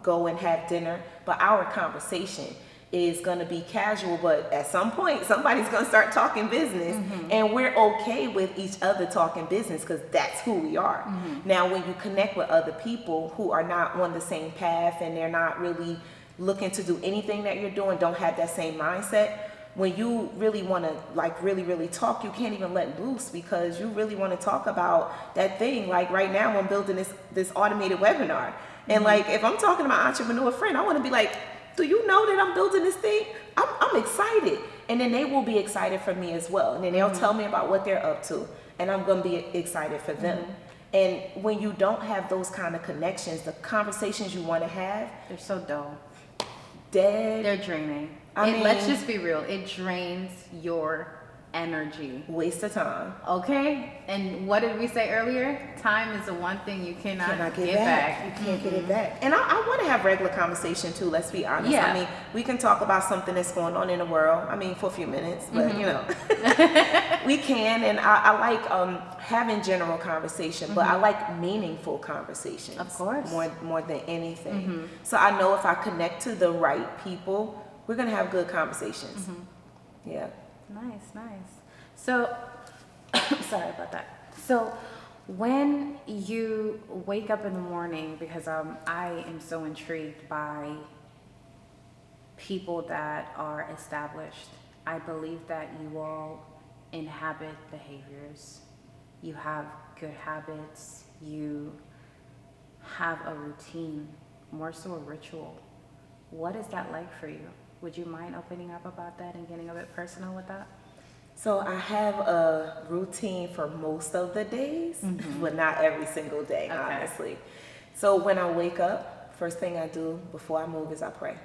go and have dinner, but our conversation is going to be casual, but at some point somebody's going to start talking business, and we're okay with each other talking business because that's who we are. Now when you connect with other people who are not on the same path and they're not really looking to do anything that you're doing, don't have that same mindset, when you really want to like really talk, you can't even let loose because you really want to talk about that thing. Like right now I'm building this automated webinar, and like if I'm talking to my entrepreneur friend, I want to be like, do you know that I'm building this thing? I'm excited. And then they will be excited for me as well. And then they'll tell me about what they're up to, and I'm going to be excited for them. And when you don't have those kind of connections, the conversations you want to have, they're so dull. Dead. They're draining. I mean, let's just be real. It drains your energy. Waste of time. Okay? And what did we say earlier? Time is the one thing you cannot get back. You can't get it back. And I want to have regular conversation too, let's be honest. Yeah. I mean, we can talk about something that's going on in the world, I mean, for a few minutes, but you know, we can. And I like having general conversation, but I like meaningful conversations. Of course. More than anything. So I know if I connect to the right people, we're going to have good conversations. Yeah. Nice. So, sorry about that. So, when you wake up in the morning, because I am so intrigued by people that are established. I believe that you all inhabit behaviors. You have good habits. You have a routine, more so a ritual. What is that like for you? Would you mind opening up about that and getting a bit personal with that? So I have a routine for most of the days, but not every single day, honestly. So when I wake up, first thing I do before I move is I pray.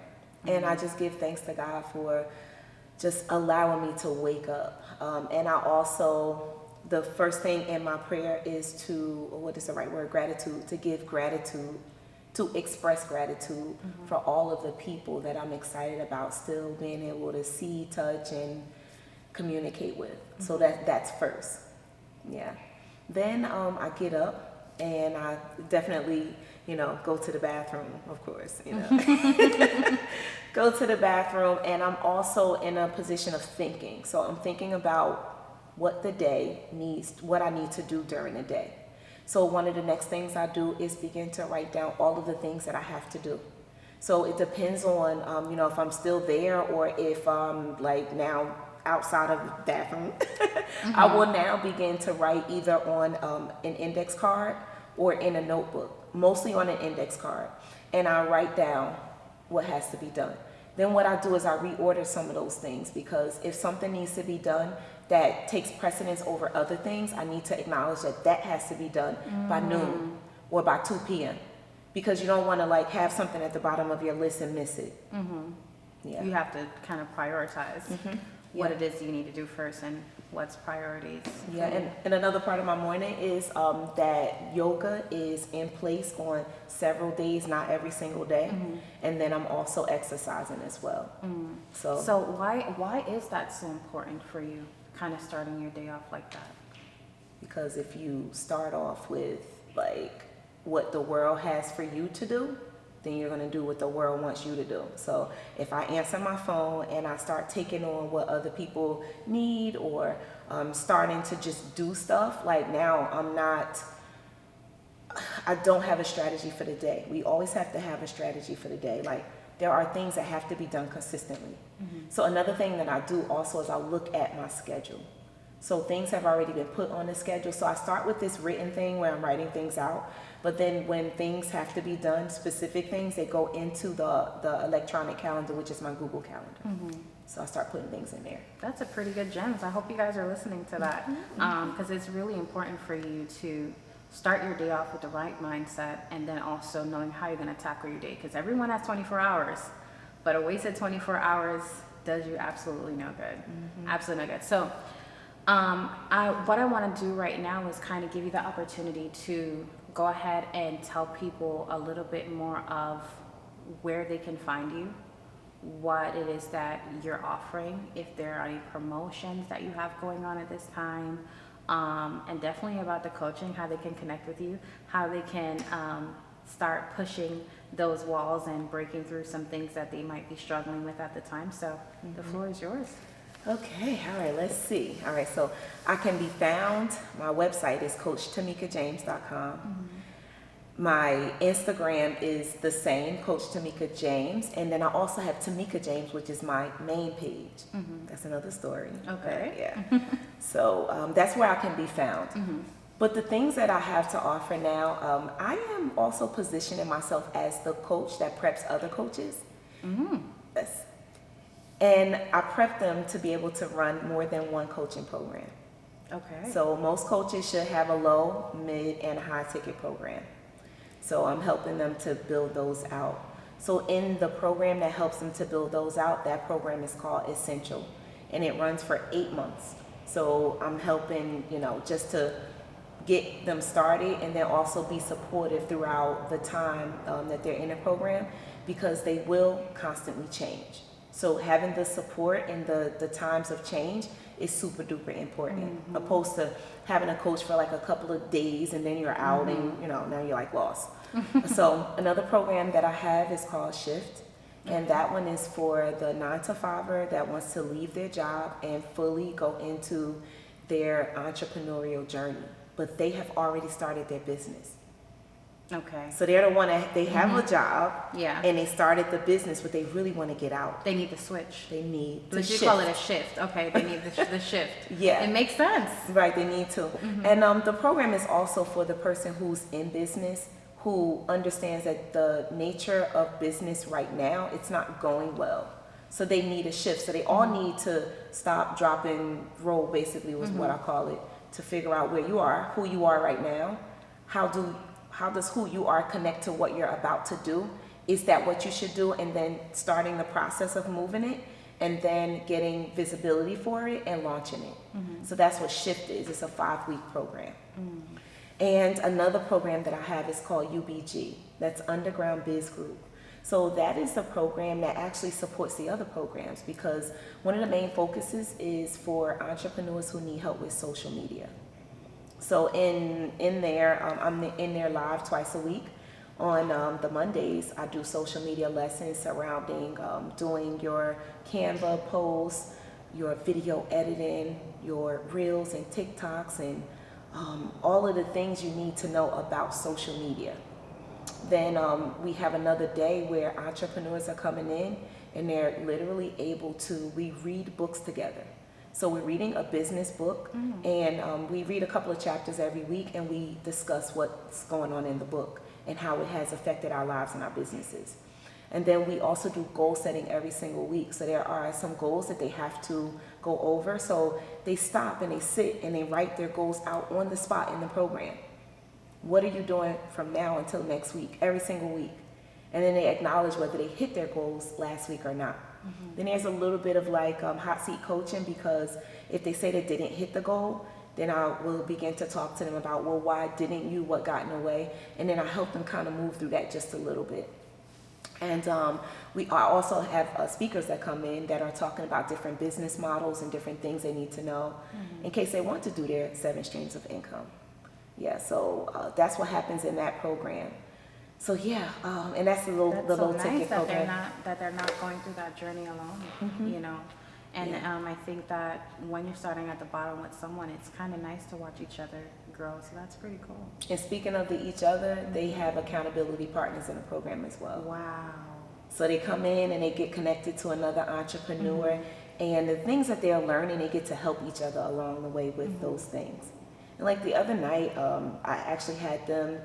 And I just give thanks to God for just allowing me to wake up. And I also, the first thing in my prayer is to, what is the right word? Gratitude, to give gratitude, to express gratitude for all of the people that I'm excited about still being able to see, touch, and communicate with. So that's first. Yeah. Then I get up and I definitely, go to the bathroom, of course, go to the bathroom, and I'm also in a position of thinking. So I'm thinking about what the day needs, what I need to do during the day. So one of the next things I do is begin to write down all of the things that I have to do. So it depends on, if I'm still there or if I'm like now outside of the bathroom. I will now begin to write either on an index card or in a notebook, mostly on an index card. And I write down what has to be done. Then what I do is I reorder some of those things, because if something needs to be done that takes precedence over other things, I need to acknowledge that that has to be done by noon or by 2 p.m. Because you don't want to like have something at the bottom of your list and miss it. Yeah. You have to kind of prioritize what it is you need to do first and what's priorities. Yeah, and another part of my morning is that yoga is in place on several days, not every single day. And then I'm also exercising as well. So why is that so important for you, kind of starting your day off like that? Because if you start off with like what the world has for you to do, then you're going to do what the world wants you to do. So if I answer my phone and I start taking on what other people need, or starting to just do stuff, like now I don't have a strategy for the day. We always have to have a strategy for the day. Like there are things that have to be done consistently. So another thing that I do also is I look at my schedule. So things have already been put on the schedule. So I start with this written thing where I'm writing things out. But then when things have to be done, specific things, they go into the electronic calendar, which is my Google Calendar. So I start putting things in there. That's a pretty good gems. I hope you guys are listening to that, because it's really important for you to start your day off with the right mindset, and then also knowing how you're going to tackle your day, because everyone has 24 hours, but a wasted 24 hours does you absolutely no good. Absolutely no good. So What I want to do right now is kind of give you the opportunity to go ahead and tell people a little bit more of where they can find you, what it is that you're offering, if there are any promotions that you have going on at this time, and definitely about the coaching, how they can connect with you, how they can start pushing those walls and breaking through some things that they might be struggling with at the time. So the floor is yours. Okay, all right, let's see. All right, so I can be found, my website is CoachTomekajames.com. My Instagram is the same, Coach Tomeka James, and then I also have Tomeka James, which is my main page. That's another story. Okay. Yeah. So that's where I can be found. But the things that I have to offer now, I am also positioning myself as the coach that preps other coaches. Yes. And I prep them to be able to run more than one coaching program. Okay. So most coaches should have a low, mid, and high ticket program. So I'm helping them to build those out. So in the program that helps them to build those out, that program is called Essential, and it runs for 8 months. So I'm helping, just to get them started, and then also be supportive throughout the time that they're in the program, because they will constantly change. So having the support in the times of change is super duper important, opposed to having a coach for like a couple of days and then you're out and now you're like lost. So another program that I have is called Shift, and that one is for the 9-to-5er that wants to leave their job and fully go into their entrepreneurial journey, but they have already started their business. Okay. So they're the one that they have a job, Yeah. and they started the business, but they really want to get out. They need the switch. They need to Would you shift. call it a shift? Okay, they need the shift. Yeah. It makes sense. Right, they need to. And the program is also for the person who's in business, who understands that the nature of business right now, it's not going well. So they need a shift. So they all need to stop, drop, and roll, basically was what I call it, to figure out where you are, who you are right now. How does who you are connect to what you're about to do? Is that what you should do? And then starting the process of moving it, and then getting visibility for it and launching it. So that's what Shift is. It's a 5-week program. And another program that I have is called UBG. That's Underground Biz Group. So that is a program that actually supports the other programs, because one of the main focuses is for entrepreneurs who need help with social media. So in there, I'm in there live twice a week. On the Mondays, I do social media lessons surrounding doing your Canva posts, your video editing, your Reels and TikToks, and all of the things you need to know about social media. Then we have another day where entrepreneurs are coming in, and they're literally able to, we read books together. So we're reading a business book, and we read a couple of chapters every week, and we discuss what's going on in the book and how it has affected our lives and our businesses. And then we also do goal setting every single week. So there are some goals that they have to go over. So they stop and they sit and they write their goals out on the spot in the program. What are you doing from now until next week, every single week? And then they acknowledge whether they hit their goals last week or not. Then there's a little bit of like hot seat coaching, because if they say they didn't hit the goal, then I will begin to talk to them about, well, why didn't you, what got in the way? And then I help them kind of move through that just a little bit. And I also have speakers that come in that are talking about different business models and different things they need to know in case they want to do their 7 streams of income. Yeah, so that's what happens in that program. So yeah, and that's the low ticket program. That they're not going through that journey alone, And I think that when you're starting at the bottom with someone, it's kind of nice to watch each other grow. So that's pretty cool. And speaking of each other, they have accountability partners in the program as well. Wow. So they come in and they get connected to another entrepreneur, and the things that they're learning, they get to help each other along the way with those things. And like the other night, I actually had them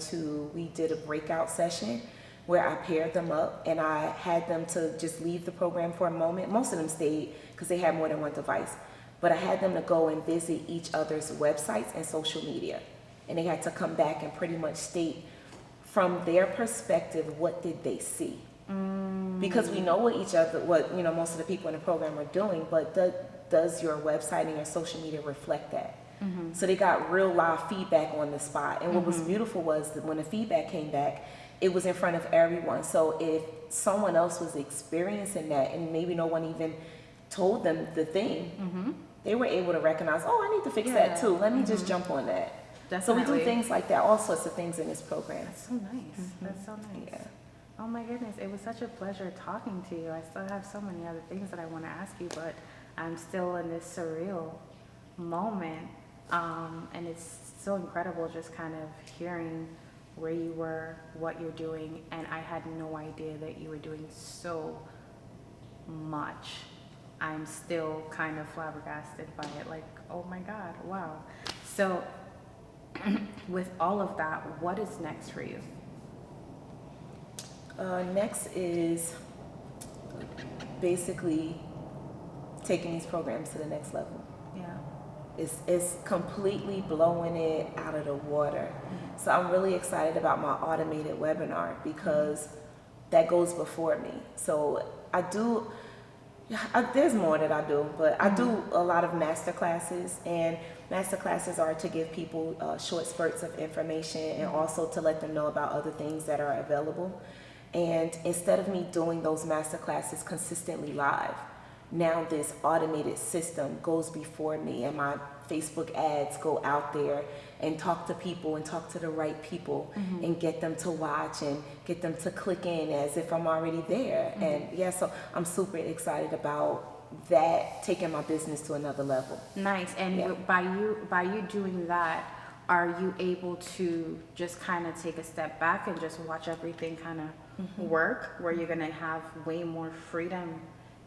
we did a breakout session where I paired them up, and I had them to just leave the program for a moment. Most of them stayed because they had more than one device. But I had them to go and visit each other's websites and social media. And they had to come back and pretty much state from their perspective, what did they see? Because we know what most of the people in the program are doing, but the does your website and your social media reflect that? So they got real live feedback on the spot. And what was beautiful was that when the feedback came back, it was in front of everyone. So if someone else was experiencing that and maybe no one even told them the thing, they were able to recognize, oh, I need to fix that too. Let me just jump on that. Definitely. So we do things like that, all sorts of things in this program. That's so nice. That's so nice. Yeah. Oh my goodness, it was such a pleasure talking to you. I still have so many other things that I want to ask you, but I'm still in this surreal moment. And it's so incredible just kind of hearing where you were, what you're doing, and I had no idea that you were doing so much. I'm still kind of flabbergasted by it, like, oh my God, wow. So with all of that, what is next for you? Next is basically taking these programs to the next level. Yeah. It's completely blowing it out of the water. So I'm really excited about my automated webinar because that goes before me. So there's more that I do, but I do a lot of master classes, and master classes are to give people short spurts of information and also to let them know about other things that are available. And instead of me doing those master classes consistently live, now this automated system goes before me, and my Facebook ads go out there and talk to people and talk to the right people and get them to watch and get them to click in as if I'm already there. And yeah, so I'm super excited about that, taking my business to another level. Nice. And by you doing that, are you able to just kind of take a step back and just watch everything kind of work, where you're going to have way more freedom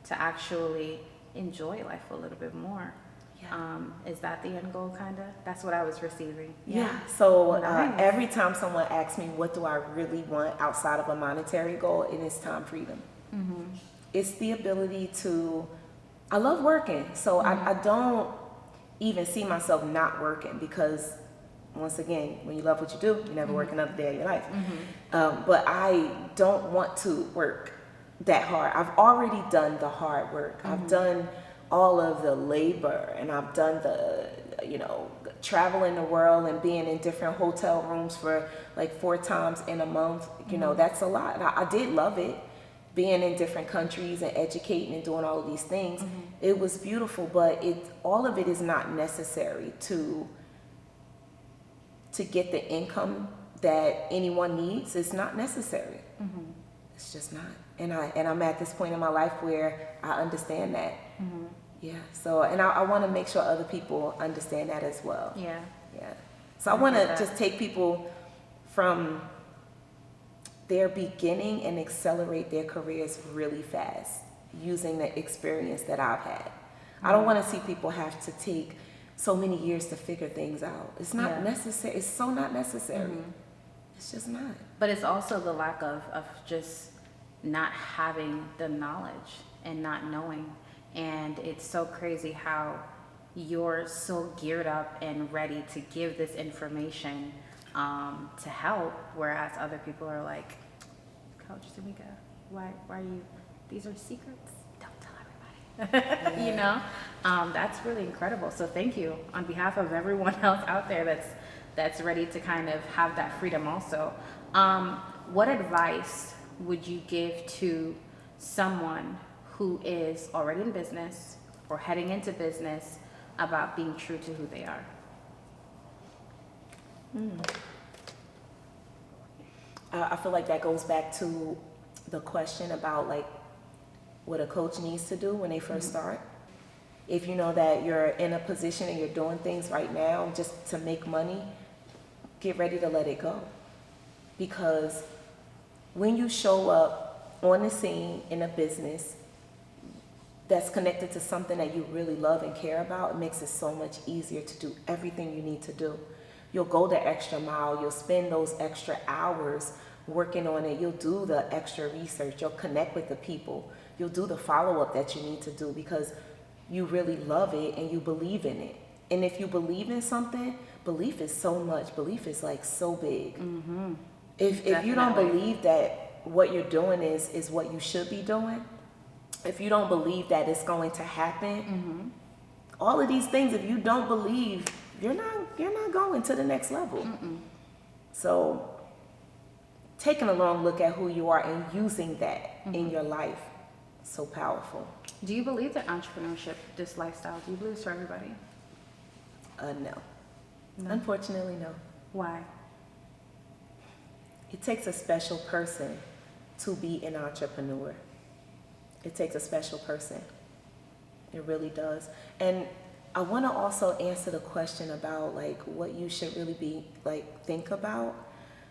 to actually enjoy life a little bit more? Is that the end goal, kind of? That's what I was receiving. Yeah. So Nice. every time someone asks me, what do I really want outside of a monetary goal, it is time freedom. It's the ability to, I love working. So I don't even see myself not working, because once again, when you love what you do, you never work another day of your life. But I don't want to work that hard. I've already done the hard work. I've done all of the labor, and I've done the, traveling the world and being in different hotel rooms for like 4 times in a month. That's a lot. I did love it, being in different countries and educating and doing all of these things. It was beautiful, but all of it is not necessary to get the income that anyone needs. It's not necessary. It's just not. And I'm at this point in my life where I understand that. Yeah. So, and I want to make sure other people understand that as well. Yeah. So I want to just take people from their beginning and accelerate their careers really fast using the experience that I've had. I don't want to see people have to take so many years to figure things out. It's not necessary. It's so not necessary. It's just not. But it's also the lack of just not having the knowledge and not knowing. And it's so crazy how you're so geared up and ready to give this information to help, whereas other people are like, Coach Tomeka, why are you, these are secrets? Don't tell everybody. That's really incredible. So thank you on behalf of everyone else out there that's ready to kind of have that freedom also. What advice would you give to someone who is already in business or heading into business about being true to who they are? I feel like that goes back to the question about like what a coach needs to do when they first start. If you know that you're in a position and you're doing things right now just to make money, get ready to let it go. Because when you show up on the scene in a business that's connected to something that you really love and care about, it makes it so much easier to do everything you need to do. You'll go the extra mile. You'll spend those extra hours working on it. You'll do the extra research. You'll connect with the people. You'll do the follow-up that you need to do because you really love it and you believe in it. And if you believe in something, belief is so much. Belief is like so big. If you don't believe that what you're doing is what you should be doing, if you don't believe that it's going to happen, All of these things, if you don't believe, you're not going to the next level. Mm-mm. So taking a long look at who you are and using that in your life, so powerful. Do you believe that entrepreneurship, this lifestyle, do you believe it's for everybody? No. No. Unfortunately, no. Why? It takes a special person to be an entrepreneur. It takes a special person. It really does. And I want to also answer the question about like what you should really be like think about.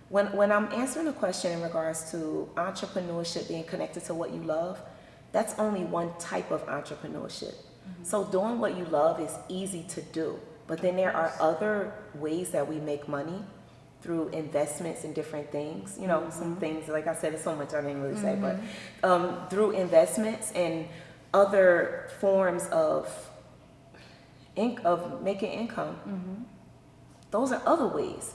When I'm answering a question in regards to entrepreneurship being connected to what you love, that's only one type of entrepreneurship. So doing what you love is easy to do, but then there are other ways that we make money through investments in different things. You know, some things, like I said, it's so much I didn't really say, but through investments and other forms of making income. Those are other ways.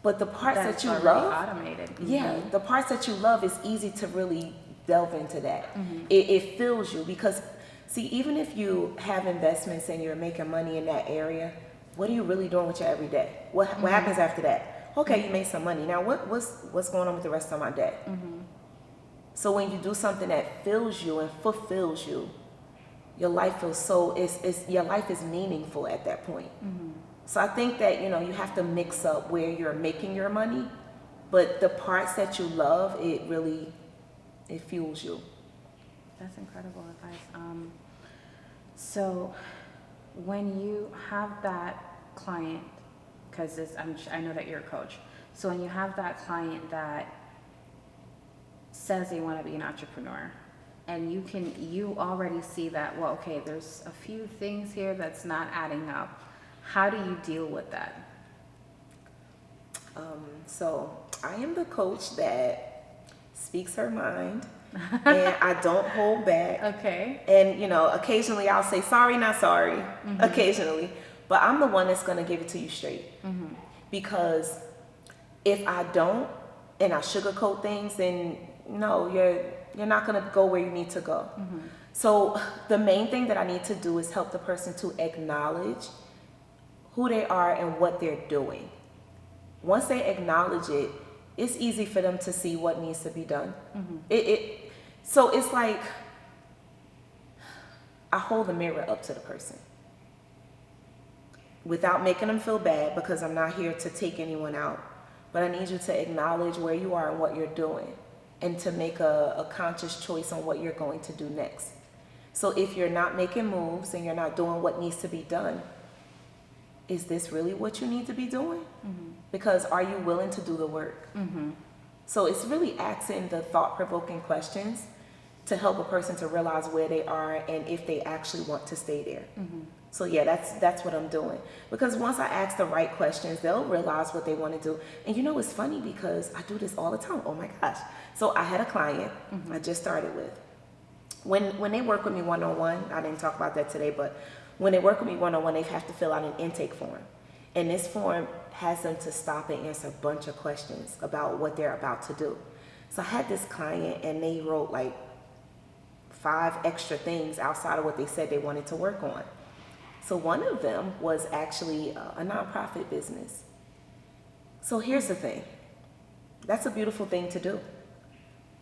But the parts that you already love, automated. yeah, the parts that you love is easy to really delve into that. It fills you because, see, even if you have investments and you're making money in that area, what are you really doing with your everyday? What happens after that? Okay, you made some money. Now what's going on with the rest of my day? So when you do something that fills you and fulfills you, your life feels so, your life is meaningful at that point. So I think that, you know, you have to mix up where you're making your money, but the parts that you love, it fuels you. That's incredible advice. So when you have that client, because I know that you're a coach, so when you have that client that says they want to be an entrepreneur, and you already see that, well, okay, there's a few things here that's not adding up. How do you deal with that? So I am the coach that speaks her mind and I don't hold back. Okay. And, you know, occasionally I'll say, sorry, not sorry, occasionally, but I'm the one that's going to give it to you straight. Because if I don't and I sugarcoat things, then no, you're not going to go where you need to go. So the main thing that I need to do is help the person to acknowledge who they are and what they're doing. Once they acknowledge it, it's easy for them to see what needs to be done. So it's like I hold the mirror up to the person without making them feel bad, because I'm not here to take anyone out, but I need you to acknowledge where you are and what you're doing and to make a conscious choice on what you're going to do next. So if you're not making moves and you're not doing what needs to be done, is this really what you need to be doing? Because are you willing to do the work? So it's really asking the thought-provoking questions to help a person to realize where they are and if they actually want to stay there. So yeah, that's what I'm doing. Because once I ask the right questions, they'll realize what they want to do. And you know, it's funny because I do this all the time. Oh my gosh. So I had a client I just started with. When they work with me one-on-one, I didn't talk about that today, but when they work with me one-on-one, they have to fill out an intake form. And this form has them to stop and answer a bunch of questions about what they're about to do. So I had this client and they wrote like 5 extra things outside of what they said they wanted to work on. So one of them was actually a nonprofit business. So here's the thing. That's a beautiful thing to do.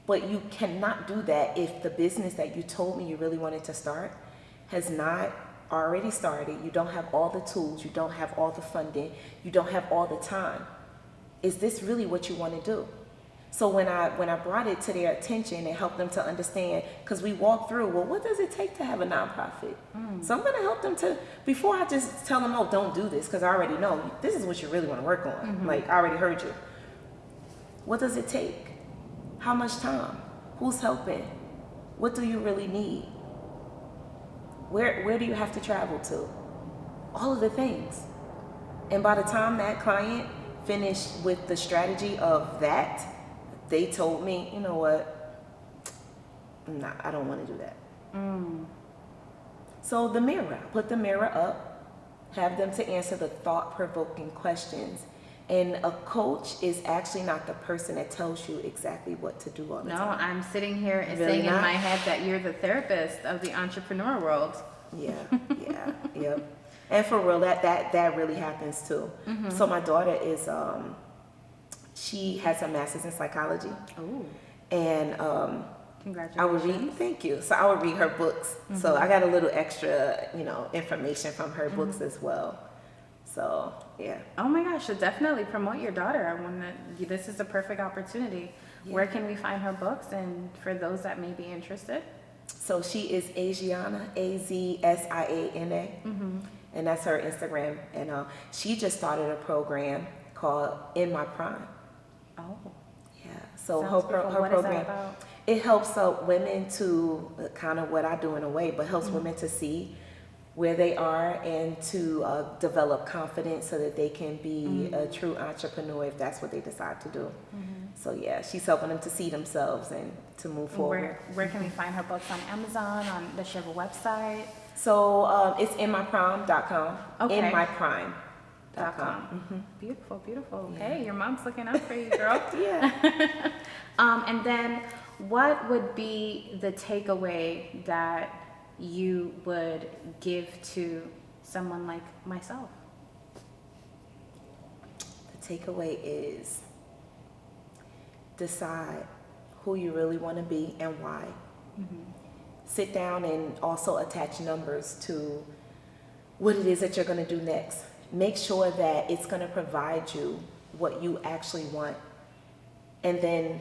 But you cannot do that if the business that you told me you really wanted to start has not already started. You don't have all the tools. You don't have all the funding. You don't have all the time. Is this really what you want to do? So when I brought it to their attention and helped them to understand, because we walked through, well, what does it take to have a nonprofit? So I'm going to help them to, before I just tell them, oh, don't do this, because I already know this is what you really want to work on. Like, I already heard you. What does it take? How much time? Who's helping? What do you really need? Where do you have to travel to? All of the things. And by the time that client finished with the strategy of that, they told me, you know what? I don't want to do that. So the mirror, put the mirror up, have them to answer the thought-provoking questions. And a coach is actually not the person that tells you exactly what to do all the time. No, I'm sitting here and Really saying not? in my head that you're the therapist of the entrepreneur world. Yeah, yep. And for real, that really happens too. So my daughter is she has a master's in psychology. Oh, And congratulations. I would read, thank you. So I would read her books. So I got a little extra, information from her books as well. So yeah. Oh my gosh, so definitely promote your daughter. This is a perfect opportunity. Yeah. Where can we find her books? And for those that may be interested? So she is Asiana, Azsiana, and that's her Instagram. And she just started a program called In My Prime. Oh, Yeah. So sounds her beautiful. What is program, that about? it helps women to kind of what I do in a way, but helps women to see where they are and to develop confidence so that they can be a true entrepreneur if that's what they decide to do. So yeah, she's helping them to see themselves and to move forward. Where can we find her books? On Amazon? Does she have a website? So it's inmyprime.com. Okay. Inmyprime.com. Beautiful, beautiful. Yeah. Hey, your mom's looking out for you, girl. Yeah. And then what would be the takeaway that you would give to someone like myself? The takeaway is decide who you really want to be and why. Sit down and also attach numbers to what it is that you're going to do next. Make sure that it's going to provide you what you actually want. And then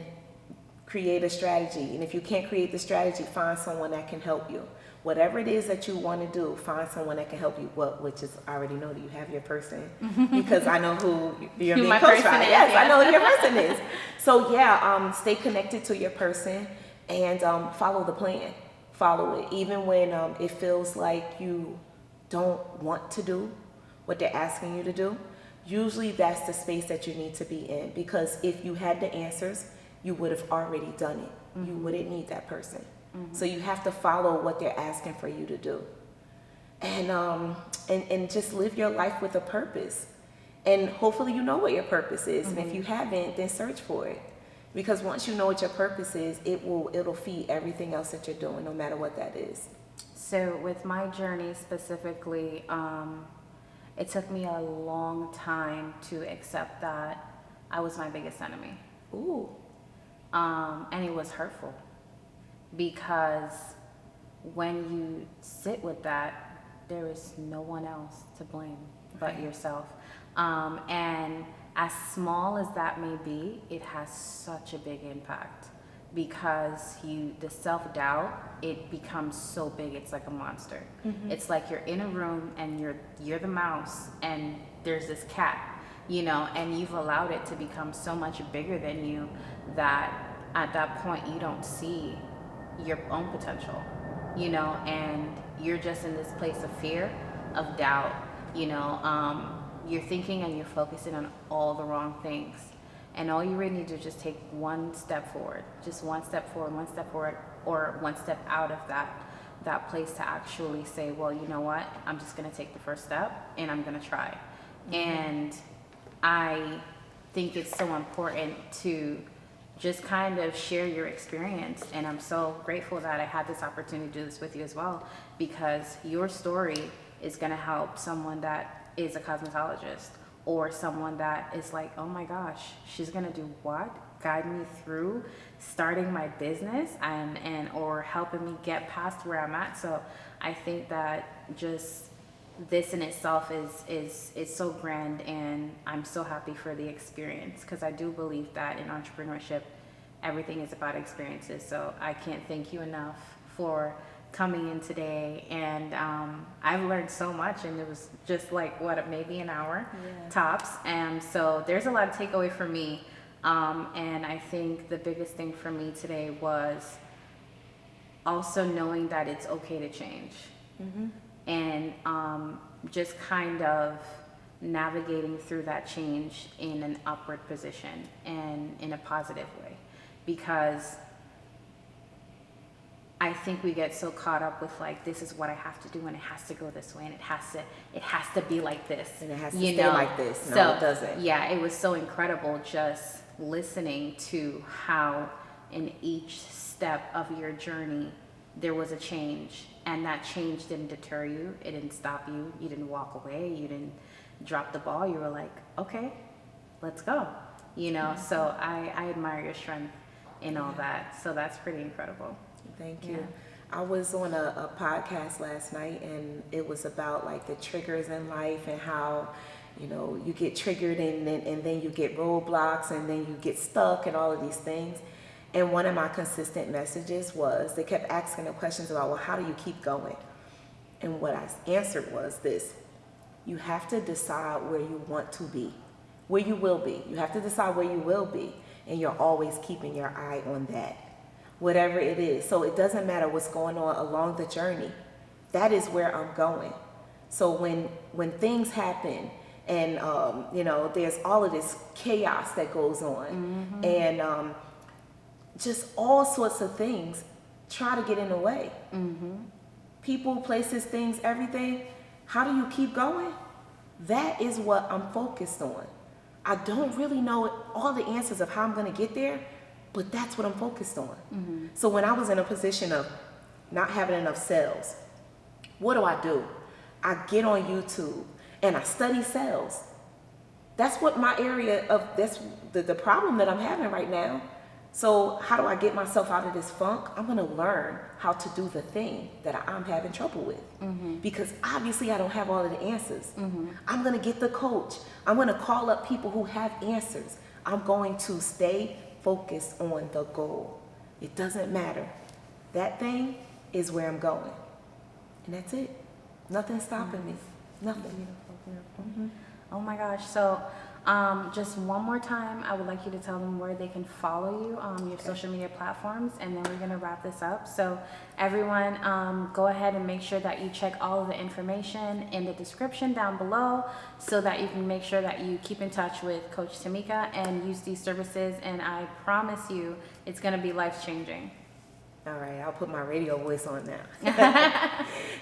create a strategy. And if you can't create the strategy, find someone that can help you. Whatever it is that you want to do, find someone that can help you. Which is, I already know that you have your person because I know who you're being coached by. Yes, I know who your person is. So yeah, stay connected to your person and follow the plan. Follow it, even when it feels like you don't want to do what they're asking you to do. Usually that's the space that you need to be in, because if you had the answers, you would have already done it. You wouldn't need that person. So you have to follow what they're asking for you to do, and just live your life with a purpose. And hopefully you know what your purpose is. And if you haven't, then search for it, because once you know what your purpose is, it'll feed everything else that you're doing, no matter what that is. So with my journey specifically, it took me a long time to accept that I was my biggest enemy. Ooh. And it was hurtful, because when you sit with that, there is no one else to blame but yourself. And as small as that may be, it has such a big impact, because the self-doubt, it becomes so big, it's like a monster. It's like you're in a room and you're the mouse and there's this cat, and you've allowed it to become so much bigger than you that at that point you don't see your own potential, and you're just in this place of fear, of doubt, you're thinking and you're focusing on all the wrong things. And all you really need to just take one step forward, just one step forward, or one step out of that place to actually say, well, you know what? I'm just going to take the first step and I'm going to try. And I think it's so important to just kind of share your experience. And I'm so grateful that I had this opportunity to do this with you as well, because your story is going to help someone that is a cosmetologist, or someone that is like, oh my gosh, she's gonna do what? Guide me through starting my business and or helping me get past where I'm at. So I think that just this in itself is so grand, and I'm so happy for the experience, because I do believe that in entrepreneurship, everything is about experiences. So I can't thank you enough for coming in today, and I've learned so much, and it was just like maybe an hour tops, and so there's a lot of takeaway for me, and I think the biggest thing for me today was also knowing that it's okay to change, and just kind of navigating through that change in an upward position and in a positive way, because I think we get so caught up with like, this is what I have to do, and it has to go this way, and it has to be like this, and it has to stay like this. No, so, it doesn't. Yeah, it was so incredible just listening to how in each step of your journey there was a change, and that change didn't deter you. It didn't stop you. You didn't walk away. You didn't drop the ball. You were like, okay, let's go. So I admire your strength in all that. So that's pretty incredible. Thank you. I was on a podcast last night, and it was about like the triggers in life and how, you get triggered and then you get roadblocks and then you get stuck and all of these things. And one of my consistent messages was, they kept asking the questions about, well, how do you keep going? And what I answered was this: you have to decide where you want to be, where you will be. You have to decide where you will be, and you're always keeping your eye on that, whatever it is. So it doesn't matter what's going on along the journey. That is where I'm going. So when things happen and, there's all of this chaos that goes on, and just all sorts of things try to get in the way. People, places, things, everything. How do you keep going? That is what I'm focused on. I don't really know all the answers of how I'm going to get there, but that's what I'm focused on. So when I was in a position of not having enough sales, what do? I get on YouTube and I study sales. That's what my area of, that's the problem that I'm having right now. So how do I get myself out of this funk? I'm going to learn how to do the thing that I'm having trouble with, because obviously I don't have all of the answers. I'm going to get the coach. I'm going to call up people who have answers. I'm going to stay focused on the goal. It doesn't matter. That thing is where I'm going. And that's it. Nothing's stopping me. Nothing. Beautiful. Oh my gosh. So just one more time, I would like you to tell them where they can follow you on your social media platforms, and then we're going to wrap this up. So everyone, go ahead and make sure that you check all of the information in the description down below, so that you can make sure that you keep in touch with Coach Tomeka and use these services. And I promise you, it's going to be life-changing. All right, I'll put my radio voice on now.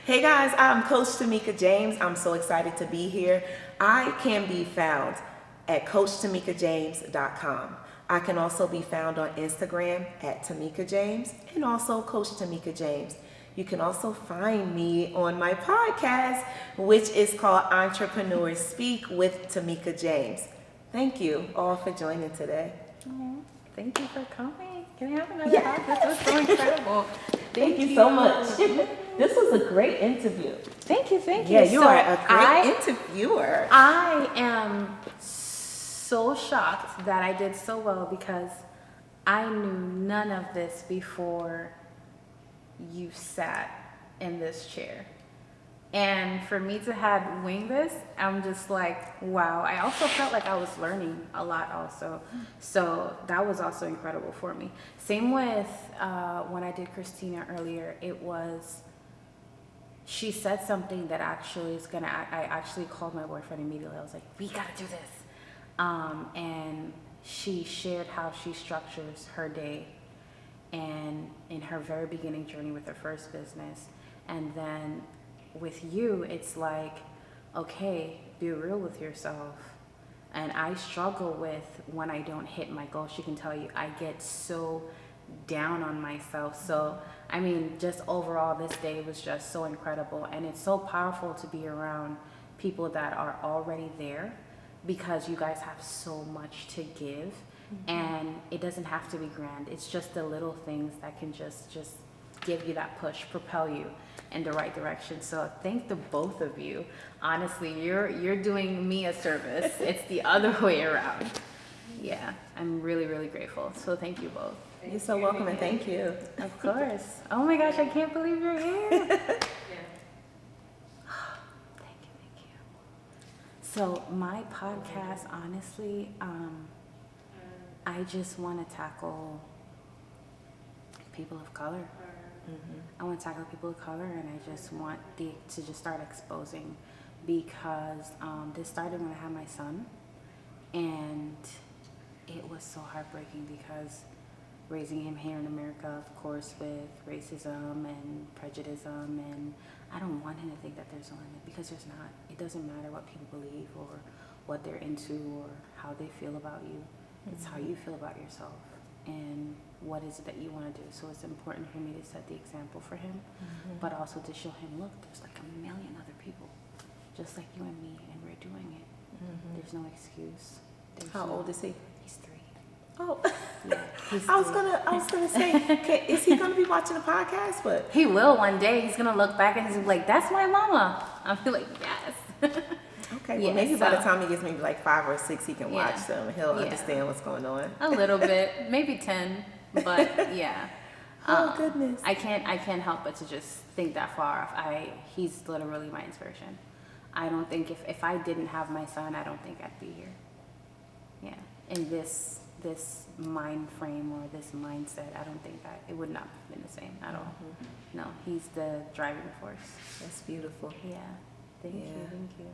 Hey guys, I'm Coach Tomeka James. I'm so excited to be here. I can be found at CoachTomekajames.com. I can also be found on Instagram at Tomeka James, and also Coach Tomeka James. You can also find me on my podcast, which is called Entrepreneurs Speak with Tomeka James. Thank you all for joining today. Thank you for coming. Can I have another hug? This was so incredible. Thank you so much. This was a great interview. Thank you. Yeah, you are a great interviewer. I am so shocked that I did so well, because I knew none of this before you sat in this chair. And for me to have winged this, I'm just like, wow. I also felt like I was learning a lot also. So that was also incredible for me. Same with when I did Christina earlier, she said something that actually is I actually called my boyfriend immediately. I was like, we gotta do this. And she shared how she structures her day, and in her very beginning journey with her first business. And then with you, it's like, okay, be real with yourself. And I struggle with when I don't hit my goal. She can tell you, I get so down on myself. So, I mean, just overall, this day was just so incredible. And it's so powerful to be around people that are already there, because you guys have so much to give. And it doesn't have to be grand. It's just the little things that can just give you that push, propel you in the right direction. So thank the both of you. Honestly, you're doing me a service. It's the other way around. Yeah, I'm really, really grateful. So thank you both. You're so welcome, and thank you. Of course. Oh my gosh, I can't believe you're here. Thank you. So my podcast, honestly, I just want to tackle people of color. I want to tackle people of color, and I just want to just start exposing, because this started when I had my son, and it was so heartbreaking, because raising him here in America, of course, with racism and prejudice, and I don't want him to think that there's a limit, because there's not. It doesn't matter what people believe or what they're into or how they feel about you. It's how you feel about yourself. And what is it that you want to do. So it's important for me to set the example for him, but also to show him, look, there's like a million other people just like you and me, and we're doing it. There's no excuse. How old is he? He's 3. Oh, Yeah, he's I was 3. gonna say, is he gonna be watching the podcast? But He will one day. He's gonna look back and he's like, "That's my mama." I'll be like, "Yes." okay, well Yeah, maybe by the so- time he gets maybe like 5 or 6, he can watch them. And he'll Yeah. understand what's going on. A little bit, maybe 10, but yeah. Oh goodness. I can't help but to just think that far off. He's literally my inspiration. I don't think if I didn't have my son, I don't think I'd be here. Yeah, in this mind frame or this mindset, I don't think it would not have been the same at all. No, he's the driving force. That's beautiful. Yeah, thank you.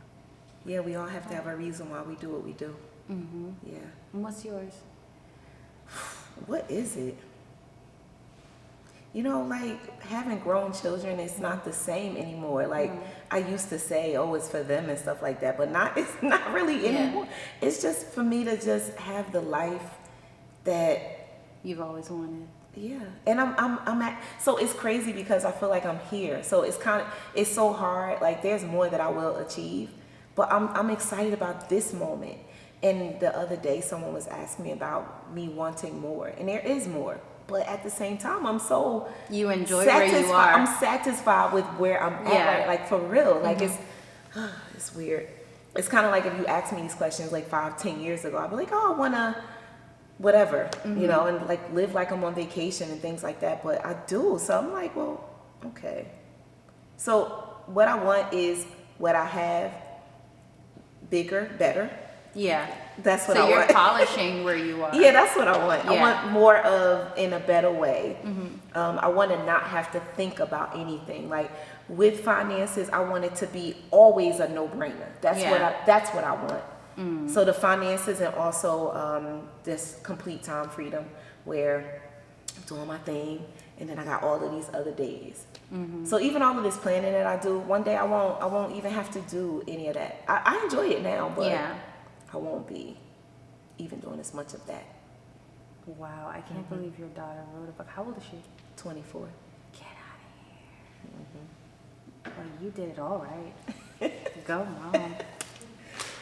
Yeah, we all have to have a reason why we do what we do. Yeah. And what's yours? What is it? You know, like having grown children, it's not the same anymore. Like I used to say, oh, it's for them and stuff like that, but it's not really anymore. It's just for me to just have the life that You've always wanted. yeah. And I'm at, so it's crazy because I feel like I'm here. So it's so hard. Like there's more that I will achieve, but I'm excited about this moment. And the other day someone was asking me about me wanting more, and there is more. But at the same time, I'm so You enjoy where you are. I'm satisfied with where I'm at, right? Like for real. Like it's weird. It's kind of like if you asked me these questions like 5-10 years ago, I'd be like, oh, I wanna whatever, you know, and like live like I'm on vacation and things like that. But I do, so I'm like, well, okay. So what I want is what I have, bigger, better. Yeah. That's what So I you're want. polishing where you are. Yeah, that's what I want. I Yeah. want more of in a better way. I want to not have to think about anything. Like with finances, I want it to be always a no-brainer. That's what I want. So the finances and also this complete time freedom where I'm doing my thing and then I got all of these other days. So even all of this planning that I do, one day I won't even have to do any of that. I enjoy it now, but I won't be even doing as much of that. Wow, I can't believe your daughter wrote a book. How old is she? 24. Get out of here. Well, you did it all right. Go, Mom.